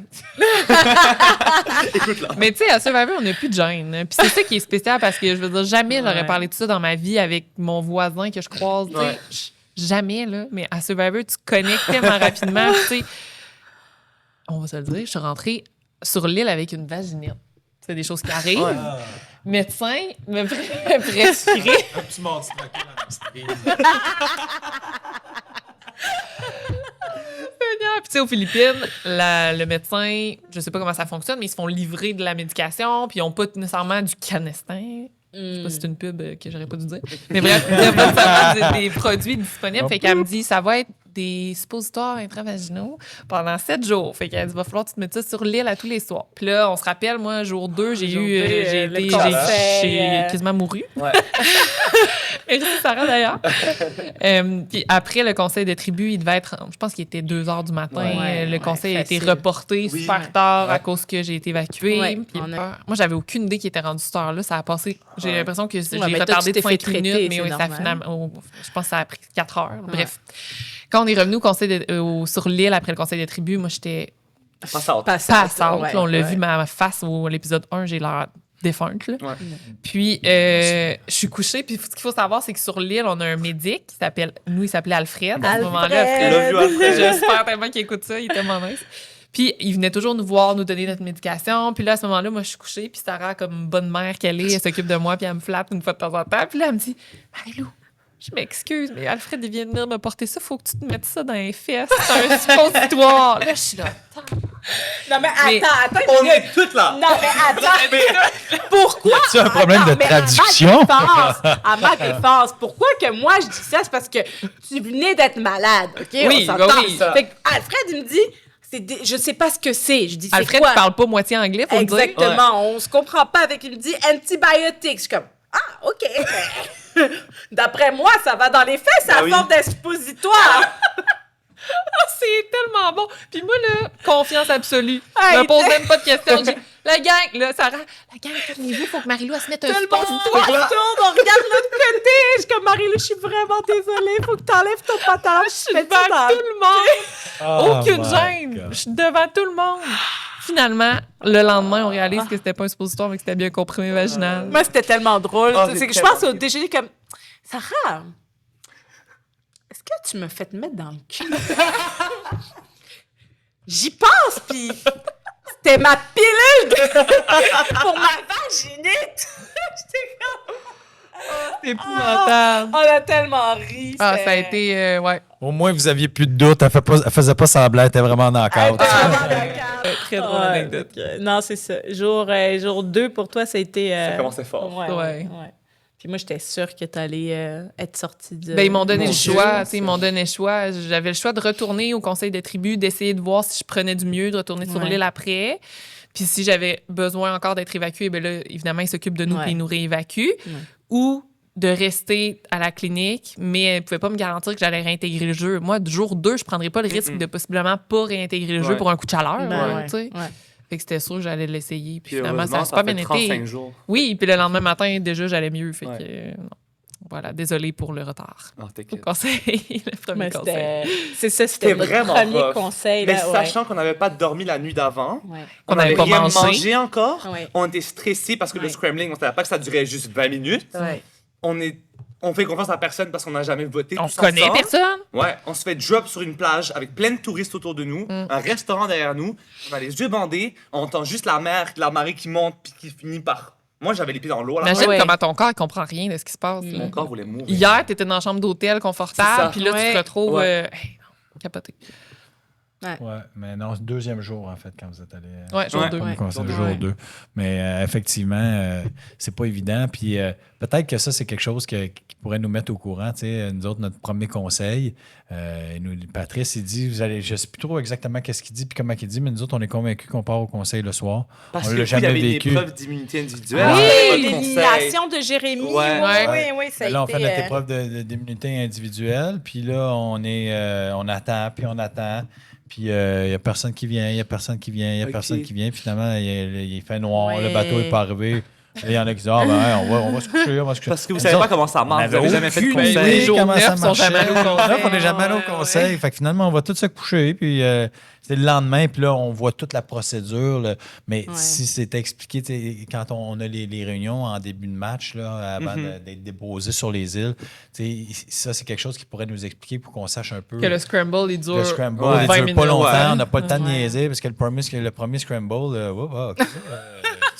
Écoute là. Mais tu sais, à Survivor, on n'a plus de gêne. Puis c'est ça qui est spécial parce que je veux dire, jamais j'aurais Ouais. parlé de ça dans ma vie avec mon voisin que je croise. tu sais. Ouais. Jamais, là. Mais à Survivor, tu connectes tellement rapidement. Puis, tu sais, on va se le dire, je suis rentrée sur l'île avec une vaginite. C'est des choses qui arrivent. Ouais. Médecin me prescrit. Un petit mordi de recul dans l'esprit. Puis, tu sais, aux Philippines, le médecin, je sais pas comment ça fonctionne, mais ils se font livrer de la médication, puis ils n'ont pas nécessairement du canestin. Je sais pas si c'est une pub que j'aurais pas dû dire. Mais bref, il y a pas nécessairement des produits disponibles. Fait qu'elle me dit, ça va être des suppositoires intravaginaux pendant 7 jours. Fait qu'elle dit, va falloir que tu te mettes ça sur l'île à tous les soirs. Puis là, on se rappelle, moi, jour 2, j'ai Jour eu, deux, j'ai le été, conseil, j'ai quasiment mouru. Ouais. Merci Sarah d'ailleurs. Puis après le conseil de tribu, il devait être, je pense qu'il était 2h du matin. Ouais, Le conseil a été facile. reporté Oui. super tard à Ouais. cause que j'ai été évacuée. Ouais, Puis on a- moi, j'avais aucune idée qu'il était rendu cette heure-là. Ça a passé. J'ai Ouais. l'impression que j'ai mais toi, retardé tu de t'es 5 fait minutes, traiter, mais c'est oui, ça a normal. finalement. Je pense que ça a pris 4 heures. Bref. Quand on est revenu au conseil sur l'île après le conseil de tribu, moi, j'étais Passe à autre. Pass pas out, out. ouais, Là, on l'a ouais. vu, ma face au l'épisode 1, j'ai l'air défunte. Là. Ouais. Puis, je suis couchée. Puis, ce qu'il faut savoir, c'est que sur l'île, on a un médic qui s'appelle... Nous, il s'appelait Alfred. À ce moment-là, Alfred, Love you, Alfred. j'espère tellement qu'il écoute ça. Il est tellement nice. Puis, il venait toujours nous voir, nous donner notre médication. Puis là, à ce moment-là, moi, je suis couchée. Puis, Sarah, comme bonne mère qu'elle est, elle s'occupe de moi. Puis, elle me flatte une fois de temps en temps. Puis là, elle me dit, Marie-Lou, Je m'excuse, mais Alfred, il vient de venir me porter ça. Faut que tu te mettes ça dans les fesses. C'est un suppositoire. Là, je suis là. Non, mais attends. On est toutes là. Non, mais attends. Pourquoi? Y a-tu un problème de mais traduction? À ma défense, pourquoi que moi je dis ça? C'est parce que tu venais d'être malade, OK? Oui, on s'entend. bah oui. Fait que Alfred, il me dit, je sais pas ce que c'est. Je dis, c'est Alfred, quoi? tu parles pas moitié anglais, faut le dire. Exactement. On se comprend pas avec. Il me dit antibiotics. Je suis comme, ah, OK. D'après moi, ça va dans les fesses à forme d'expositoire. Ah, c'est tellement bon. Puis moi, là, confiance absolue. Hey, Je me pose même pas de questions. Je dis, la gang, là, Sarah, la gang, calmez-vous, faut que Marie-Lou elle se mette un Tout le monde suppositoire. se retourne, on regarde l'autre côté. Je suis comme, Marie-Lou, je suis vraiment désolée. Faut que t'enlèves ton pantalon. Je suis devant tout le monde. Aucune gêne. Je suis devant tout le monde. Finalement, le lendemain, on réalise que c'était pas un suppositoire, mais que c'était bien comprimé vaginal. Moi, c'était tellement drôle. Oh, C'est que je tellement pense au cute. déjeuner comme, Sarah, est-ce que tu me fais te mettre dans le cul? J'y pense, puis c'était ma pilule pour ma vaginite. J'étais comme... C'est épouvantable. On a tellement ri. Ah, c'était- ça a été, ouais, Au moins, vous aviez plus de doute. Elle faisait pas semblant. Elle était vraiment en Elle knockout. était vraiment d'accord. très drôle Ouais, anecdote. donc, non, c'est ça. Jour 2, pour toi, ça a été... Ça commençait fort. Ouais. Puis moi, j'étais sûre que tu allais être sortie de... Ben, ils m'ont donné Mon le Dieu, choix. ça. Tu sais, ils m'ont donné le choix. J'avais le choix de retourner au conseil de tribu, d'essayer de voir si je prenais du mieux, de retourner sur Ouais. l'île après. Puis si j'avais besoin encore d'être évacuée, ben là, évidemment, ils s'occupent de nous Ouais. et ils nous réévacuent. Ou de rester à la clinique, mais elle ne pouvait pas me garantir que j'allais réintégrer le jeu. Moi, du jour 2, je ne prendrais pas le risque de possiblement pas réintégrer le jeu Ouais. pour un coup de chaleur. Ben là, ouais, tu sais. ouais. Fait que c'était sûr que j'allais l'essayer. Puis Puis finalement, ça heureusement, a super fait bien 35 été. jours. Oui, puis le lendemain matin, déjà, j'allais mieux. Fait Ouais. que, non. Voilà, désolée pour le retard. Oh, Au t'inquiète. conseil, le premier Mais conseil. c'est ça, C'était c'était notre vraiment premier rough. conseil. Mais là, sachant qu'on n'avait pas dormi la nuit d'avant, ouais. On n'avait pas rien mangé. mangé encore, Ouais. on était stressés parce que le Ouais. scrambling, on savait pas que ça durait juste 20 minutes. Ouais. On fait confiance à personne parce qu'on n'a jamais voté. On tous connaît ensemble. personne. Ouais, on se fait drop sur une plage avec plein de touristes autour de nous, un restaurant derrière nous, on a les yeux bandés, on entend juste la mer, la marée qui monte puis qui finit par... Moi, j'avais les pieds dans l'eau. Là. Imagine Ouais. comment ton corps ne comprend rien de ce qui se passe. là. Mon corps voulait mourir. Hier, tu étais dans la chambre d'hôtel C'est confortable, ça. puis là, tu Ouais. te retrouves Ouais. hey, non, capoté. Ouais, mais non, c'est le deuxième jour, en fait, quand vous êtes allé. Ouais, jour Ouais. 2. Comme conseil, Ouais. jour 2. Mais effectivement, c'est pas évident. Puis peut-être que ça, c'est quelque chose qui pourrait nous mettre au courant. Tu sais, nous autres, notre premier conseil, Patrice, il dit, je sais plus trop exactement qu'est-ce qu'il dit puis comment il dit, mais nous autres, on est convaincus qu'on part au conseil le soir. Parce On que l'a il y avait jamais une vécu. épreuve d'immunité individuelle. Oui, c'était pas de conseil. l'élimination de Jérémy. Ouais. Oui, ça a Là, on été, fait notre épreuve d'immunité individuelle, puis là, on attend, puis on attend. Puis il n'y a personne qui vient, il n'y a personne qui vient, il n'y a Ok. personne qui vient. Finalement, il fait noir, Ouais. le bateau n'est pas arrivé. Là, il y en a qui disent, ah ben, hey, on va se coucher, on va se coucher. Parce que vous Nous savez autres, pas comment ça marche, vous avait n'avez jamais fait de aucune conseil. idée Les jours comment ça neufs sont marchait. jamais allés au conseil. Neuf, on n'est jamais allé au Ouais, conseil. Fait que finalement, on va tous se coucher, puis c'est le lendemain, puis là, on voit toute la procédure. Là. Mais Ouais. si c'était expliqué, tu sais, quand on a les réunions en début de match, là, avant d'être déposé sur les îles, tu sais, ça, c'est quelque chose qui pourrait nous expliquer pour qu'on sache un peu. Que le scramble, il dure Le scramble, Ouais. il 20 dure minutes. pas longtemps, Ouais. on n'a pas le temps de Ouais. niaiser, parce que le premier scramble, ok,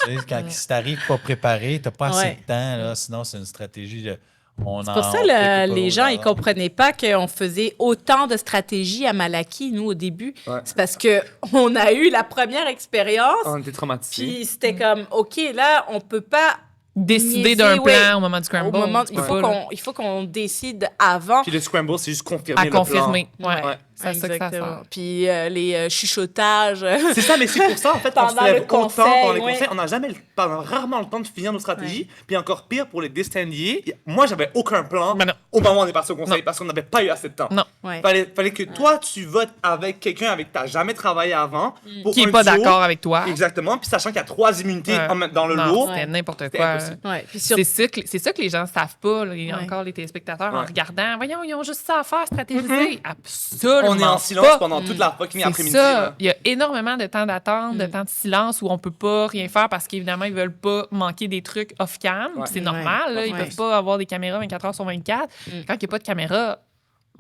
tu sais, quand si t'arrives pas préparé, t'as pas assez Ouais. de temps, là, sinon c'est une stratégie de... C'est pour ça que les gens, ils comprenaient pas qu'on faisait autant de stratégies à Malaki, nous, au début. Ouais. C'est parce qu'on a eu la première expérience, On était traumatisés. puis c'était comme, OK, là, on peut pas... Décider niaiser, d'un ouais. plan au moment du scramble. Au moment, tu peux pas, là. il faut qu'on décide avant. Puis le scramble, c'est juste confirmer À le plan. confirmer. Ouais. Ouais. C'est à ça que ça Exactement. sert. Puis les chuchotages. C'est ça, mais c'est pour ça, en fait, quand on se Pendant le lève autant conseil, pendant les ouais. conseils, on n'a rarement le temps de finir nos stratégies. Puis encore pire, pour les destindiers, moi, j'avais aucun plan Ben non. au moment où on est parti au conseil Non. parce qu'on n'avait pas eu assez de temps. Non. Ouais. Fallait que toi, tu votes avec quelqu'un avec qui tu n'as jamais travaillé avant. Pour Qui un n'est pas duo. d'accord avec toi. Exactement. Puis sachant qu'il y a 3 immunités Ouais. dans le Non, lot. c'était n'importe C'était quoi. impossible. Ouais. Puis C'est ça que les gens ne savent pas, là, Ouais. encore les téléspectateurs, en Ouais. regardant. Voyons, ils ont juste ça à faire, stratégiser. Absolument. On est en silence pas. pendant toute la fucking C'est après-midi. ça. là. Il y a énormément de temps d'attente, de temps de silence où on peut pas rien faire parce qu'évidemment, ils veulent pas manquer des trucs off-cam. Ouais. C'est normal. Là, ils Ouais. peuvent pas avoir des caméras 24 heures sur 24. Quand il n'y a pas de caméra,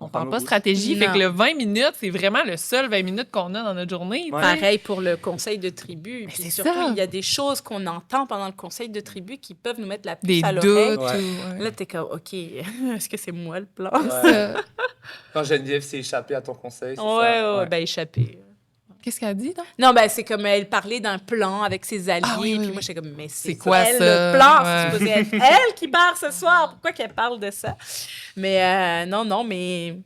on parle nos pas bouches. stratégie. Fait Non. que le 20 minutes, c'est vraiment le seul 20 minutes qu'on a dans notre journée. tu Ouais. sais. Pareil pour le conseil de tribu. Puis c'est surtout, ça. il y a des choses qu'on entend pendant le conseil de tribu qui peuvent nous mettre la puce Des à l'oreille. doutes. Ouais. ou- Là, t'es comme, OK, est-ce que c'est moi le plan? Ouais. Quand Geneviève s'est échappée à ton conseil, c'est ça? Ouais, ben échappé. Qu'est-ce qu'elle a dit, non? Non, ben c'est comme elle parlait d'un plan avec ses alliés. Ah oui, oui, puis oui. moi, j'étais comme, mais C'est quoi elle, ça? le plan? Ouais. C'est supposé être elle qui part ce soir. Pourquoi qu'elle parle de ça? Mais non, mais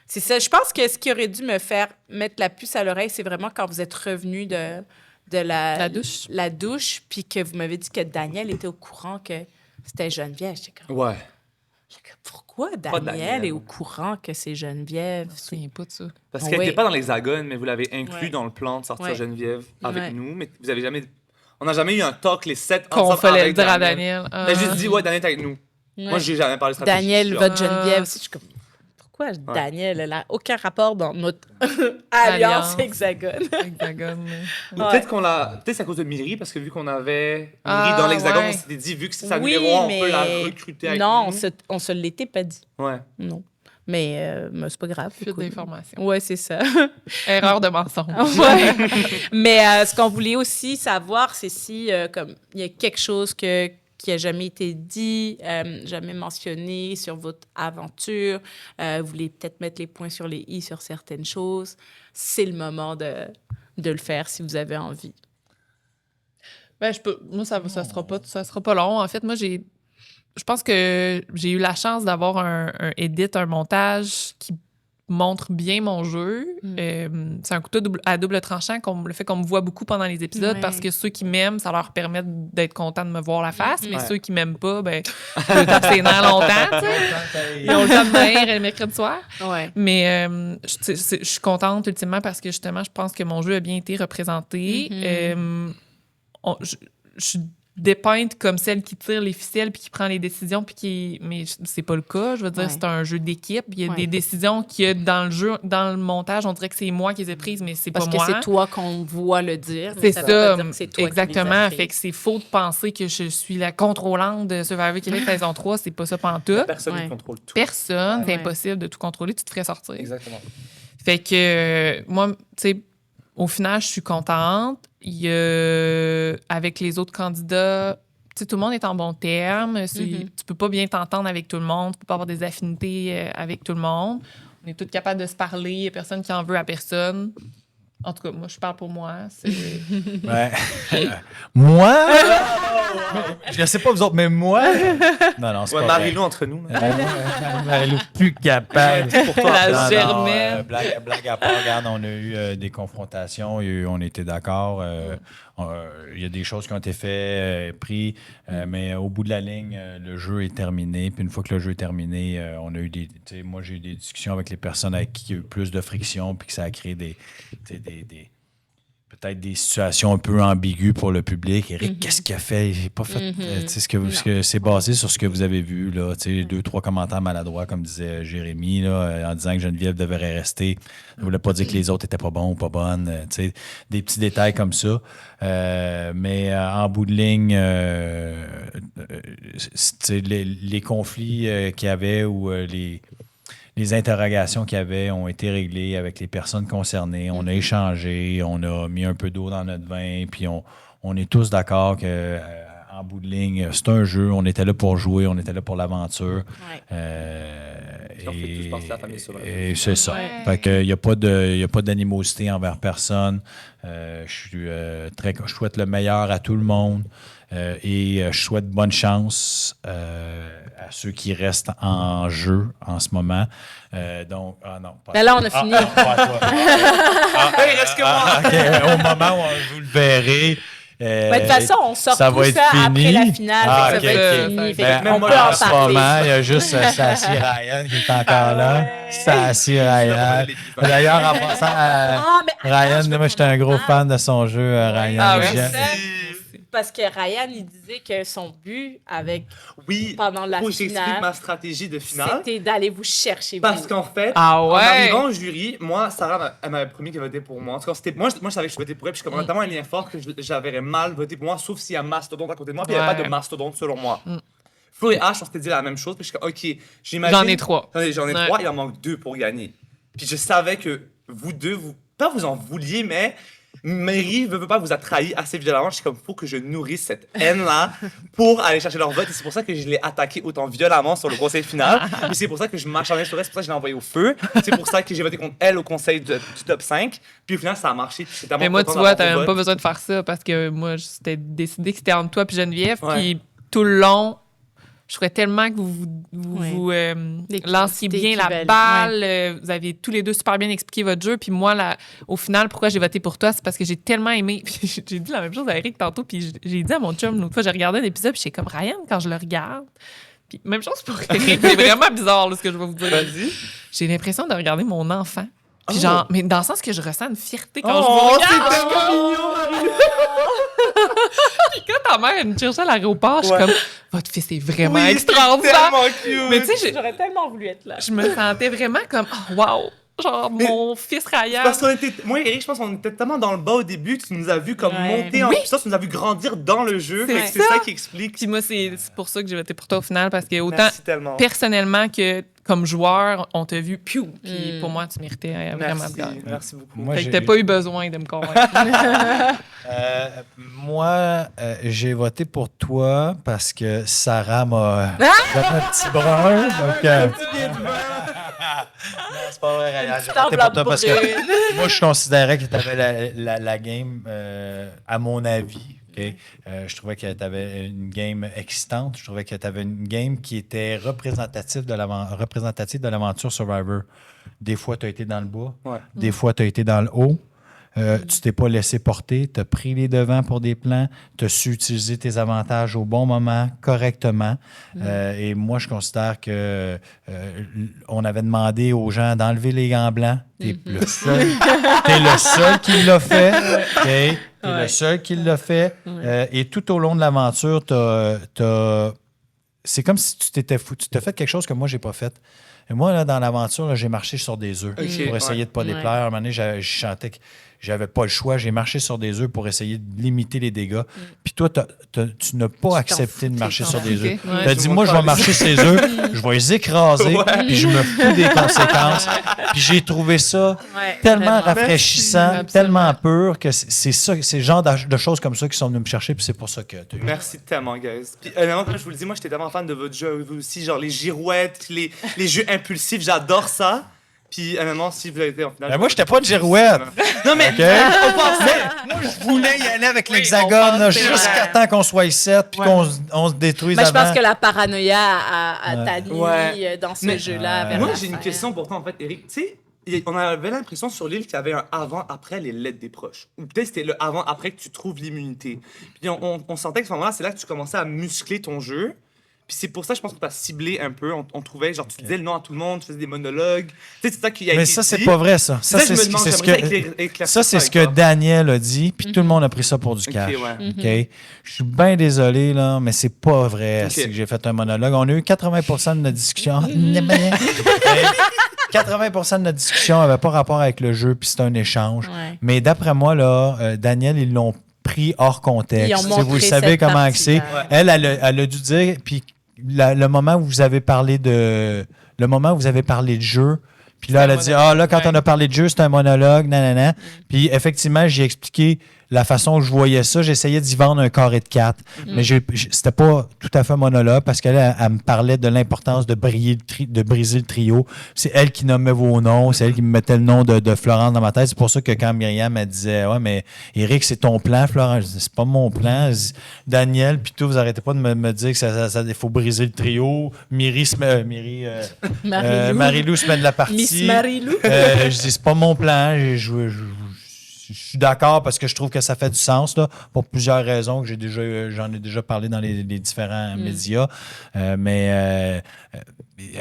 c'est ça. Je pense que ce qui aurait dû me faire mettre la puce à l'oreille, c'est vraiment quand vous êtes revenu de La douche. La douche, puis que vous m'avez dit que Daniel était au courant que c'était Geneviève. J'étais comme, Ouais. pourquoi Daniel? Daniel est au courant que c'est Geneviève? Je me souviens pas de ça. Parce qu'elle Oui. n'était pas dans l'hexagone, mais vous l'avez inclus Ouais. dans le plan de sortir Ouais. Geneviève avec Ouais. nous. Mais vous avez jamais. On n'a jamais eu un talk, les 7 Qu'on ensemble fallait le avec dire à Daniel. Elle a juste dit, ouais, Daniel est avec nous. Ouais. Moi, j'ai jamais parlé de stratégie. Daniel, Je suis votre Ah. Geneviève aussi. Je suis comme, pourquoi Daniel? Elle n'a aucun rapport dans notre alliance Alliance. hexagone. Hexagone. Ou peut-être qu'on l'a. Peut-être c'est à cause de Myri, parce que vu qu'on avait Myri Ah, dans l'hexagone, ouais. on s'était dit, vu que c'est sa Oui, numéro 1, mais... on peut la recruter avec non, nous. on se l'était pas dit. Ouais. Non. Mais c'est pas grave. Fuite écoute. d'informations. Ouais, c'est ça. Erreur de mensonge. Ouais. Mais ce qu'on voulait aussi savoir, c'est si comme il y a quelque chose qui a jamais été dit, jamais mentionné sur votre aventure. Vous voulez peut-être mettre les points sur les i sur certaines choses. C'est le moment de le faire si vous avez envie. Ben, moi, ça sera pas long. En fait, moi, je pense que j'ai eu la chance d'avoir un edit, un montage qui montre bien mon jeu. C'est un couteau à double tranchant, le fait qu'on me voit beaucoup pendant les épisodes, Ouais. parce que ceux qui m'aiment, ça leur permet d'être contents de me voir la face, mais Ouais. ceux qui m'aiment pas, ben, je me tape ses nerfs longtemps, tu sais. Ils ont le temps de venir le mercredi soir. Ouais. Mais je suis contente, ultimement, parce que, justement, je pense que mon jeu a bien été représenté. Je suis dépeinte comme celle qui tire les ficelles puis qui prend les décisions mais c'est pas le cas. Je veux dire, Ouais. c'est un jeu d'équipe. Il y a Ouais. des décisions qu'il y a dans le jeu, dans le montage, on dirait que c'est moi qui les ai prises, mais c'est pas Parce que moi. c'est toi qu'on voit le dire. mais C'est ça. Veut pas ça, dire que c'est toi qui les as exactement. prises. Fait que c'est faux de penser que je suis la contrôlante de Survivor Québec saison 3. C'est pas ça pantoute. Personne ne Ouais. contrôle tout. Personne, c'est Ouais. impossible de tout contrôler. Tu te ferais sortir. Exactement. Fait que moi, tu sais, au final, je suis contente. Avec les autres candidats, tu sais, tout le monde est en bon terme. Tu peux pas bien t'entendre avec tout le monde. Tu peux pas avoir des affinités avec tout le monde. On est tous capables de se parler. Il y a personne qui en veut à personne. En tout cas, moi, je parle pour moi. Ouais. Moi? Je sais pas vous autres, mais moi? Non, c'est Ouais, pas Marie-Lou entre nous. Marie-Lou, plus capable. Pour toi. La Non, non, germaine. blague à part, regarde, on a eu des confrontations, on était d'accord. Il y a des choses qui ont été faites, prises, mais au bout de la ligne, le jeu est terminé. Puis une fois que le jeu est terminé, on a eu moi, j'ai eu des discussions avec les personnes avec qui il y a eu plus de friction, puis que ça a créé peut-être des situations un peu ambiguës pour le public. Eric, qu'est-ce qu'il a fait? J'ai pas fait. Ce que c'est basé sur ce que vous avez vu, là. 2-3 commentaires maladroits, comme disait Jérémy, là, en disant que Geneviève devrait rester. Ça ne voulait pas dire que les autres étaient pas bons ou pas bonnes. Des petits détails comme ça. Mais en bout de ligne, les conflits qu'il y avait ou les interrogations qu'il y avait ont été réglées avec les personnes concernées. On a échangé, on a mis un peu d'eau dans notre vin, puis on est tous d'accord que en bout de ligne, c'est un jeu. On était là pour jouer, on était là pour l'aventure. Ouais. Puis on fait tous partie de la famille Survivor. Et c'est ça. Ouais. Fait que il n'y a pas d'animosité envers personne. Je souhaite le meilleur à tout le monde. Et je souhaite bonne chance à ceux qui restent en jeu en ce moment. Donc, non. Pas Ben là, on a fini. pas toi. Il reste que moi. OK, au moment où vous le verrez. Ben, de toute façon, on sort ça tout va être ça fini. après la finale. Ah, fait que ok, ça va être ok. fini. Fait Ben, que on moi, peut en en ce moment, parler. il y a juste Sassy Ryan qui est encore là. Sassy Ryan. D'ailleurs, en passant à Ah, mais Ryan, attends, moi, j'étais un gros fan de son jeu, Ryan. Ah ouais? J'aime- Parce que Ryan, il disait que son but Oui. pendant la Faut que j'explique finale, ma stratégie de finale. c'était d'aller vous chercher. Parce vous. qu'en fait, Ah en ouais? arrivant au jury, moi, Sarah, elle m'avait promis qu'elle votait pour moi. En tout cas, moi, je savais que je votais pour elle, puis je commençais tellement un lien fort que j'avais mal voté pour moi, sauf s'il y a Mastodonte à côté de moi, puis il n'y avait Ouais. pas de Mastodonte selon moi. Flo et H, on s'était dit la même chose. Puis je suis comme, OK, j'imagine. J'en ai 3. J'en ai Ouais. 3, il en manque 2 pour gagner. Puis je savais que vous deux, pas vous en vouliez, mais Mary veut pas vous a trahi assez violemment. Je suis comme, faut que je nourrisse cette haine-là pour aller chercher leur vote. Et c'est pour ça que je l'ai attaqué autant violemment sur le conseil final. Et c'est pour ça que je m'acharnais sur elle. C'est pour ça que je l'ai envoyé au feu. C'est pour ça que j'ai voté contre elle au conseil du top 5. Puis au final, ça a marché. Puis j'étais Mais tellement moi, tu content vois, d'avoir t'as ton même pas vote. besoin de faire ça parce que moi, c'était décidé que c'était entre toi et Geneviève. Ouais. Puis tout le long, je trouvais tellement que Ouais. vous L'équi- lanciez c'était bien la équivalent. balle. Vous avez tous les deux super bien expliqué votre jeu. Puis moi, au final, pourquoi j'ai voté pour toi, c'est parce que j'ai tellement aimé. Puis j'ai dit la même chose à Eric tantôt. Puis j'ai dit à mon chum, l'autre fois, j'ai regardé un épisode. Puis j'étais comme Ryan, quand je le regarde. Puis même chose pour Eric. C'est vraiment bizarre, là, ce que je vais vous dire. Vas-y. J'ai l'impression de regarder mon enfant. Puis Oh. genre, mais dans le sens que je ressens une fierté quand je vous Oh, c'est regarde. tellement mignon, Marie. Puis quand ta mère elle me cherchait à l'aéroport, je suis Ouais. comme, votre fils est vraiment Oui, c'est extraordinaire. tellement cute. Mais tu sais, J'aurais tellement voulu être là. je me sentais vraiment comme, oh, wow, genre Mais- mon fils Ryan. Parce qu'on était, moi et Eric, je pense qu'on était tellement dans le bas au début que tu nous as vu comme Ouais. monter en Oui. puissance, tu nous as vu grandir dans le jeu. C'est Fait que c'est ça. ça qui explique. Puis moi, c'est pour ça que j'ai voté pour toi au final, parce que autant Merci tellement. personnellement que comme joueur, on t'a vu, piou. Puis Mm. pour moi, tu méritais vraiment Merci, bien. merci beaucoup. Moi, Fait que j'ai- t'as pas eu besoin de me convaincre. Moi, j'ai voté pour toi parce que Sarah m'a donné un petit brun. Donc, non, c'est pas vrai, Ryan. J'ai voté pour toi parce que moi, je considérais que tu avais la game, à mon avis. OK? Je trouvais que tu avais une game excitante. Je trouvais que tu avais une game qui était représentative de l'aventure Survivor. Des fois, tu as été dans le bas. Ouais. Des fois, tu as été dans le haut. Tu t'es pas laissé porter, tu as pris les devants pour des plans, tu as su utiliser tes avantages au bon moment, correctement. Et moi, je considère que on avait demandé aux gens d'enlever les gants blancs. T'es le seul qui l'a fait. OK? T'es le seul qui l'a fait. Et tout au long de l'aventure, c'est comme si tu t'étais fou. Tu t'as fait quelque chose que moi, j'ai pas fait. Et moi, là, dans l'aventure, là, j'ai marché sur des œufs Ok, pour essayer de ne pas Ouais. déplaire. À un moment donné, je chantais que j'avais pas le choix. J'ai marché sur des œufs pour essayer de limiter les dégâts. Puis toi, tu n'as pas accepté de marcher sur des œufs. Ouais. Tu as dit, moi, je vais marcher sur ces œufs, je vais les écraser, puis je me fous des conséquences. Puis j'ai trouvé ça Ouais, tellement vraiment. rafraîchissant, Merci. tellement pur, que c'est ça, c'est le genre de choses comme ça qui sont venues me chercher, puis c'est pour ça que tu as eu. Merci tellement, guys. Puis, honnêtement, comme je vous le dis, moi, j'étais tellement fan de votre jeu, vous aussi, genre les girouettes, les jeux impulsifs, j'adore ça. Puis, honnêtement, si vous avez été en finale... Ben, moi, j'étais pas de girouette. Non, mais OK? on pensait... Moi, je voulais y aller avec Oui, l'hexagone, on là, pensait, jusqu'à ouais. temps qu'on soit ici, puis Ouais. qu'on se détruise Mais je avant. pense que la paranoïa a Ouais. tanné Ouais. dans ce Mais- jeu-là. vers Moi, la j'ai une fin. question pour toi, en fait, Eric. Tu sais, on avait l'impression sur l'île qu'il y avait un avant-après les lettres des proches. Ou peut-être c'était le avant-après que tu trouves l'immunité. Puis on sentait que à ce moment-là, c'est là que tu commençais à muscler ton jeu. Puis c'est pour ça, je pense que tu as ciblé un peu. On trouvait, genre, tu disais le nom à tout le monde, tu faisais des monologues. Tu sais, c'est ça qui a été Mais ça, c'est dit. pas vrai, ça. Ça, Ça, je c'est me ce demande, c'est ce j'aimerais que... éclaircir Ça, c'est ce avec que toi. Daniel a dit, puis tout le monde a pris ça pour du cash. ouais. OK? Je suis bien désolé, là, mais c'est pas vrai Ok. c'est que j'ai fait un monologue. On a eu 80% de notre discussion. 80% de notre discussion n'avait pas rapport avec le jeu, puis c'est un échange. Ouais. Mais d'après moi, là, Daniel, ils l'ont pris hors contexte. Ils ont Si montré vous le savez cette comment partie-là. c'est. Ouais. Elle a dû dire, puis le moment où vous avez parlé de jeu, puis là, elle a dit, là, quand Ouais. on a parlé de jeu, c'est un monologue, nanana. Puis effectivement, j'ai expliqué la façon où je voyais ça. J'essayais d'y vendre un carré de 4. Mais c'était pas tout à fait un monologue parce qu'elle elle me parlait de l'importance de briser le trio. C'est elle qui nommait vos noms. C'est elle qui me mettait le nom de Florence dans ma tête. C'est pour ça que quand Myriam elle disait, ouais, mais Eric, c'est ton plan, Florence. Je dis, c'est pas mon plan. Je dis, Daniel, puis tout, vous arrêtez pas de me dire que il faut briser le trio. Marie-Lou se met de la partie. Miss Marie-Lou. Je dis, c'est pas mon plan. Je suis d'accord parce que je trouve que ça fait du sens, là, pour plusieurs raisons que j'en ai déjà parlé dans les différents médias. Mais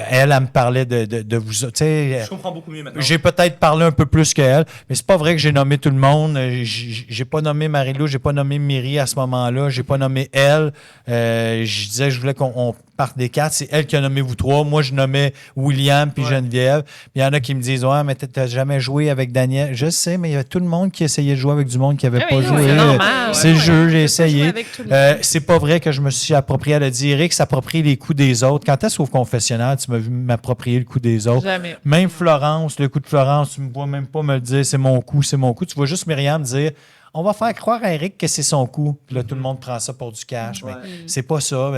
elle me parlait de vous. Tu sais, Je comprends beaucoup mieux maintenant. j'ai peut-être parlé un peu plus qu'elle, mais c'est pas vrai que j'ai nommé tout le monde. J'ai pas nommé Marie-Lou, j'ai pas nommé Myri à ce moment-là, j'ai pas nommé elle. Je disais que je voulais qu'on par des quatre. C'est elle qui a nommé vous trois. Moi, je nommais William puis Geneviève. Puis il y en a qui me disent, ouais, mais t'as jamais joué avec Daniel. Je sais, mais il y avait tout le monde qui essayait de jouer avec du monde qui n'avait pas joué. C'est normal. C'est le jeu, j'ai essayé. avec tout le monde. C'est pas vrai que je me suis approprié. Elle a dit, Eric s'approprie les coups des autres. Quand est-ce au confessionnal, tu m'as vu m'approprier le coup des autres? Jamais. Même Florence, le coup de Florence, tu me vois même pas me le dire, c'est mon coup, c'est mon coup. Tu vois juste Myriam dire, on va faire croire à Eric que c'est son coup. Puis là, tout le monde prend ça pour du cash. Mais c'est pas ça.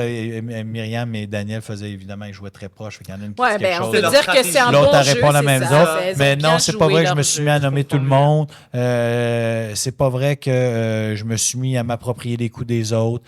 Myriam et Daniel faisaient évidemment, ils jouaient très proches. Il y en a une qui dit quelque On chose. peut leur dire que stratégie. c'est un L'autre, bon elle jeu. répond la même c'est ça. autre. Elles ont Mais bien non, c'est pas joué vrai que je leur me suis jeu. mis à nommer tout le monde. C'est pas vrai que je me suis mis à m'approprier les coups des autres.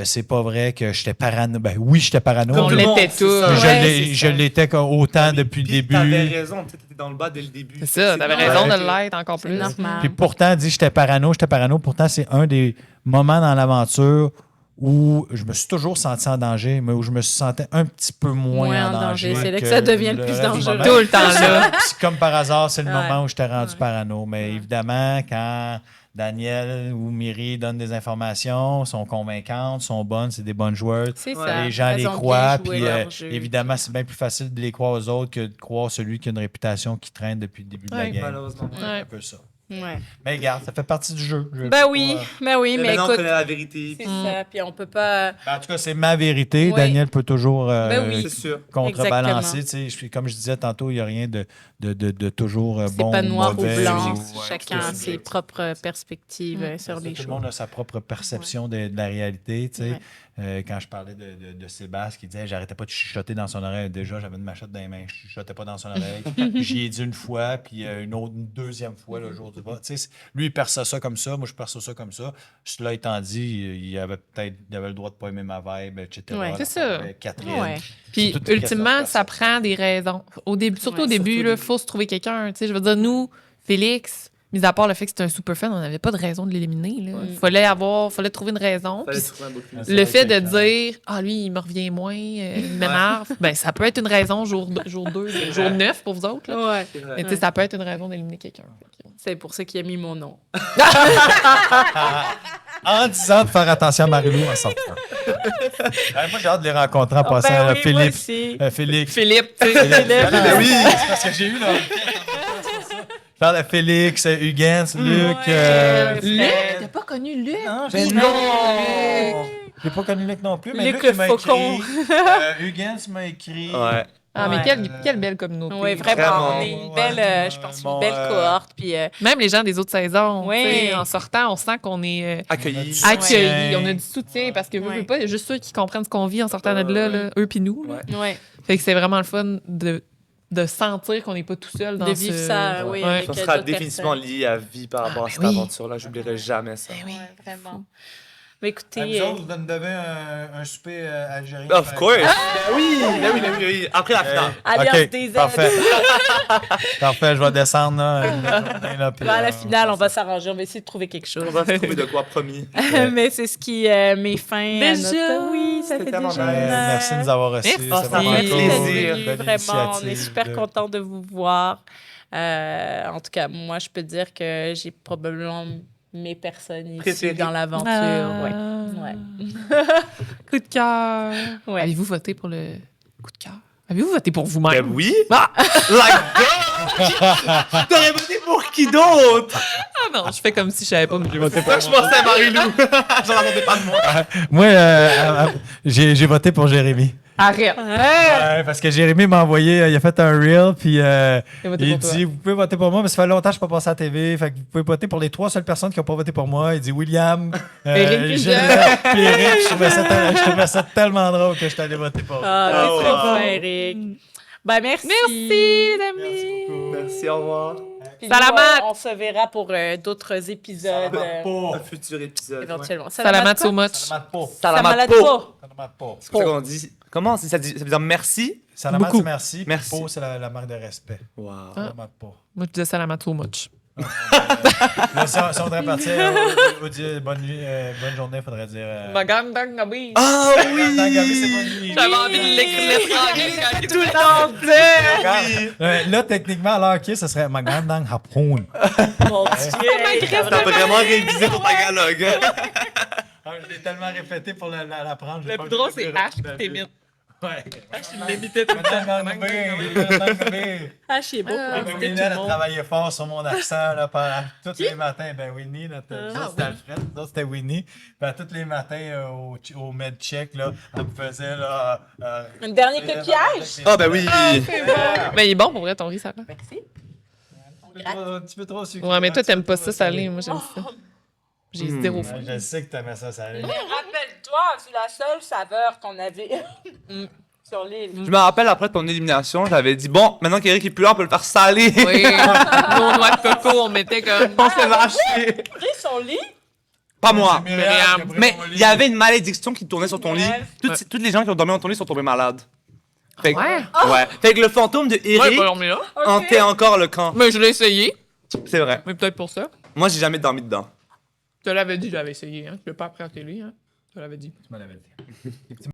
C'est pas vrai que j'étais parano. Ben oui, j'étais parano. On Tout le l'était monde, tous. c'est ça. Mais Ouais, je l'étais autant depuis le Puis t'avais début. raison, tu étais dans le bas dès le début. C'est ça, t'avais Ouais. raison de l'être encore C'est plus. normal. Puis pourtant, dit j'étais parano. Pourtant, c'est un des moments dans l'aventure où je me suis toujours senti en danger, mais où je me sentais un petit peu moins en danger. C'est là que ça devient le plus reste du dangereux. moment. Tout le temps là. Puis comme par hasard, c'est le Ouais. moment où j'étais rendu Ouais. parano. Mais évidemment, quand Daniel ou Myri donnent des informations, sont convaincantes, sont bonnes, c'est des bonnes joueurs. C'est Ouais. ça. Les gens Elles les ont bien croient, joué puis leur jeu. évidemment, c'est bien plus facile de les croire aux autres que de croire celui qui a une réputation qui traîne depuis le début de la Ouais, game. Malheureusement. C'est Ouais. un peu ça. Ouais. Mais regarde, ça fait partie du jeu. Je Ben peux oui, pas- ben oui, mais Maintenant, on écoute, connaît la vérité. c'est ça. Puis on peut pas. En tout cas, c'est ma vérité. Oui. Daniel peut toujours Ben oui. C'est sûr. contrebalancer. Tu sais, comme je disais tantôt, il n'y a rien de toujours C'est bon pas ou noir ou mauvais. blanc. Ouais, Chacun a ses propres perspectives sur les tout le choses. monde a sa propre perception de la réalité. Tu sais. Ouais. Quand je parlais de Sébastien qui disait j'arrêtais pas de chuchoter dans son oreille. Déjà, j'avais une machette dans les mains. Je chuchotais pas dans son oreille. Puis j'y ai dit une fois, puis une deuxième fois le jour du vote. Tu sais, lui, il perçoit ça comme ça. Moi, je perçois ça comme ça. Cela étant dit, il avait le droit de pas aimer ma vibe, etc. Ouais. C'est ça. Avec Catherine. Ouais. Puis C'est toute une ultimement, question de ça prend des raisons. Au début, surtout Ouais, au début, surtout au il début. faut se trouver quelqu'un. Tu sais, je veux dire, nous, Félix, mis à part le fait que c'était un super fan, on n'avait pas de raison de l'éliminer. Il fallait trouver une raison. Fallait Puis trouver un beau film. C'est le vrai fait de que- dire ah lui il me revient moins, il m'énerve, ben ça peut être une raison jour 2, jour 9 pour vous autres. Là. Ouais. C'est vrai. Mais tu sais, ça peut être une raison d'éliminer quelqu'un. C'est pour ça qu'il a mis mon nom. En disant de faire attention à Marilou en sortant. Moi, j'ai hâte de les rencontrer en passant Ben à oui, moi Philippe. aussi. Félix. Philippe, tu sais. Ben oui, c'est parce que j'ai eu là. Je parle à Félix, Huguens, Luc. Luc, t'as pas connu Luc? Non, Ben j'ai non! J'ai pas connu Luc non plus, mais Luc Luc le il m'a faucon. écrit. Huguens m'a écrit. Ouais. Ah, mais Ouais. quelle belle communauté. Oui, vraiment. Vraiment. On est une belle, Ouais, je pense, bon, une belle cohorte. Puis, Même les gens des autres saisons, Oui. tu sais, en sortant, on sent qu'on est Accueilli. accueillis, on a du soutien parce que Ouais. veux pas, il y a juste ceux qui comprennent ce qu'on vit en sortant de là, eux puis nous. Là. Ouais. ouais, Fait que c'est vraiment le fun de sentir qu'on n'est pas tout seul dans de ce... vivre ça, oui. Ouais. avec Ça sera d'autres définitivement personnes. lié à vie par rapport à ben cette oui. aventure-là. J'oublierai jamais ça. Ouais, vraiment. Mais écoutez, Vous autres, vous nous devez un souper algérien. Of course! Oui. Après la finale. Alliance Ok, des aides. parfait. Parfait, je vais descendre là. Puis, À la finale, on va s'arranger. On va essayer de trouver quelque chose. On va se trouver de quoi, promis. Mais c'est ce qui met fin à Déjà? notre... Oui, ça C'était fait tellement déjà nice. une heure. Merci de nous avoir reçus. Merci. Ça m'a fait Merci plaisir. d'être plaisir. venus, Belle vraiment, on est initiative super de- content de vous voir. En tout cas, moi, je peux dire que j'ai probablement mes personnes ici Préférées. dans l'aventure. Ah. Ouais. Coup de cœur. Ouais. Avez-vous voté pour le coup de cœur? Avez-vous voté pour vous-même? Ben oui! Ah! Like God! T'aurais voté pour qui d'autre? Ah non, je fais comme si je savais pas, mais j'ai voté Moi, je pensais à Marie-Lou. J'en attendais pas de moi. Moi, j'ai voté pour Jérémy. Arrête! Ouais, parce que Jérémy m'a envoyé, il a fait un reel, puis voté il pour toi. dit vous pouvez voter pour moi, mais ça fait longtemps que je ne suis pas passé à la TV, fait que vous pouvez voter pour les 3 seules personnes qui n'ont pas voté pour moi. Il dit William, Eric puis Gilles, puis Eric. Je trouvais ça tellement drôle que je suis allé voter pour eux. Ah, Oh, c'est trop wow. fin, Eric. Ben, merci. Merci, les amis! Merci, au revoir. Puis Salamat. nous, on se verra pour d'autres épisodes Un futur épisode. éventuellement. Salamat so quoi? much. Salamat po. Salamat po. po. Salamat po. C'est comme ça qu'on dit. Comment ça veut dire merci? Salamat, Beaucoup. c'est merci. Puis Merci. po, c'est la marque de respect. Wow. Salamat po. Moi, je disais salamat so much. Là, si on devrait partir au dire bonne nuit, bonne journée, il faudrait dire. Magandang gabi. Ah oui! Dans Gabi, c'est bonne nuit. J'avais envie de l'écrire l'étranger Tout le temps, Regarde, là, techniquement, à l'heure qui est, ce serait Magandang Hapon. mon Dieu. T'as vraiment révisé ton tagalog. Je l'ai tellement répété pour l'apprendre. Le plus drôle, c'est H qui t'émite. Ouais. Je l'imitais tout le temps. Ah, c'est beau. Ah, pour Winnie, inviter tout elle le a travaillé. travaillé fort sur mon accent là, pendant tous les matins. Ben Winnie, notre Ah, c'était Alfred, l'autre c'était Winnie. Ben, tous les matins au med-check, là, elle me faisait là. Un dernier coquillage? Ah, ben oui. Mais il est bon pour vrai, ton riz, Sarah. Merci. Un petit peu trop sucré. Ouais, mais toi, t'aimes pas Un petit peu ça trop salé. Moi, j'aime ça. J'ai zéro faim. Ouais, je sais que t'aimais ça salé. Mais rappelle-toi, c'est la seule saveur qu'on avait sur l'île. Je me rappelle après ton élimination, j'avais dit bon, maintenant qu'Éric est plus là, on peut le faire saler. Oui, nos noix de coco, on mettait comme. On s'est lâché. Pris son lit. Pas moi. Myriam. Mais il y avait une malédiction qui tournait sur ton lit. Ouais. Toutes les gens qui ont dormi dans ton lit sont tombés malades. Fait que, Ouais. ouais. Fait que le fantôme de Ouais, Eric pas dormi là. hantait encore le camp. Mais je l'ai essayé. C'est vrai. Mais peut-être pour ça. Moi, j'ai jamais dormi dedans. Tu l'avais dit, j'avais essayé. Hein. Tu l'as pas appris à la télé. Hein. Tu l'avais dit. Tu me l'avais dit.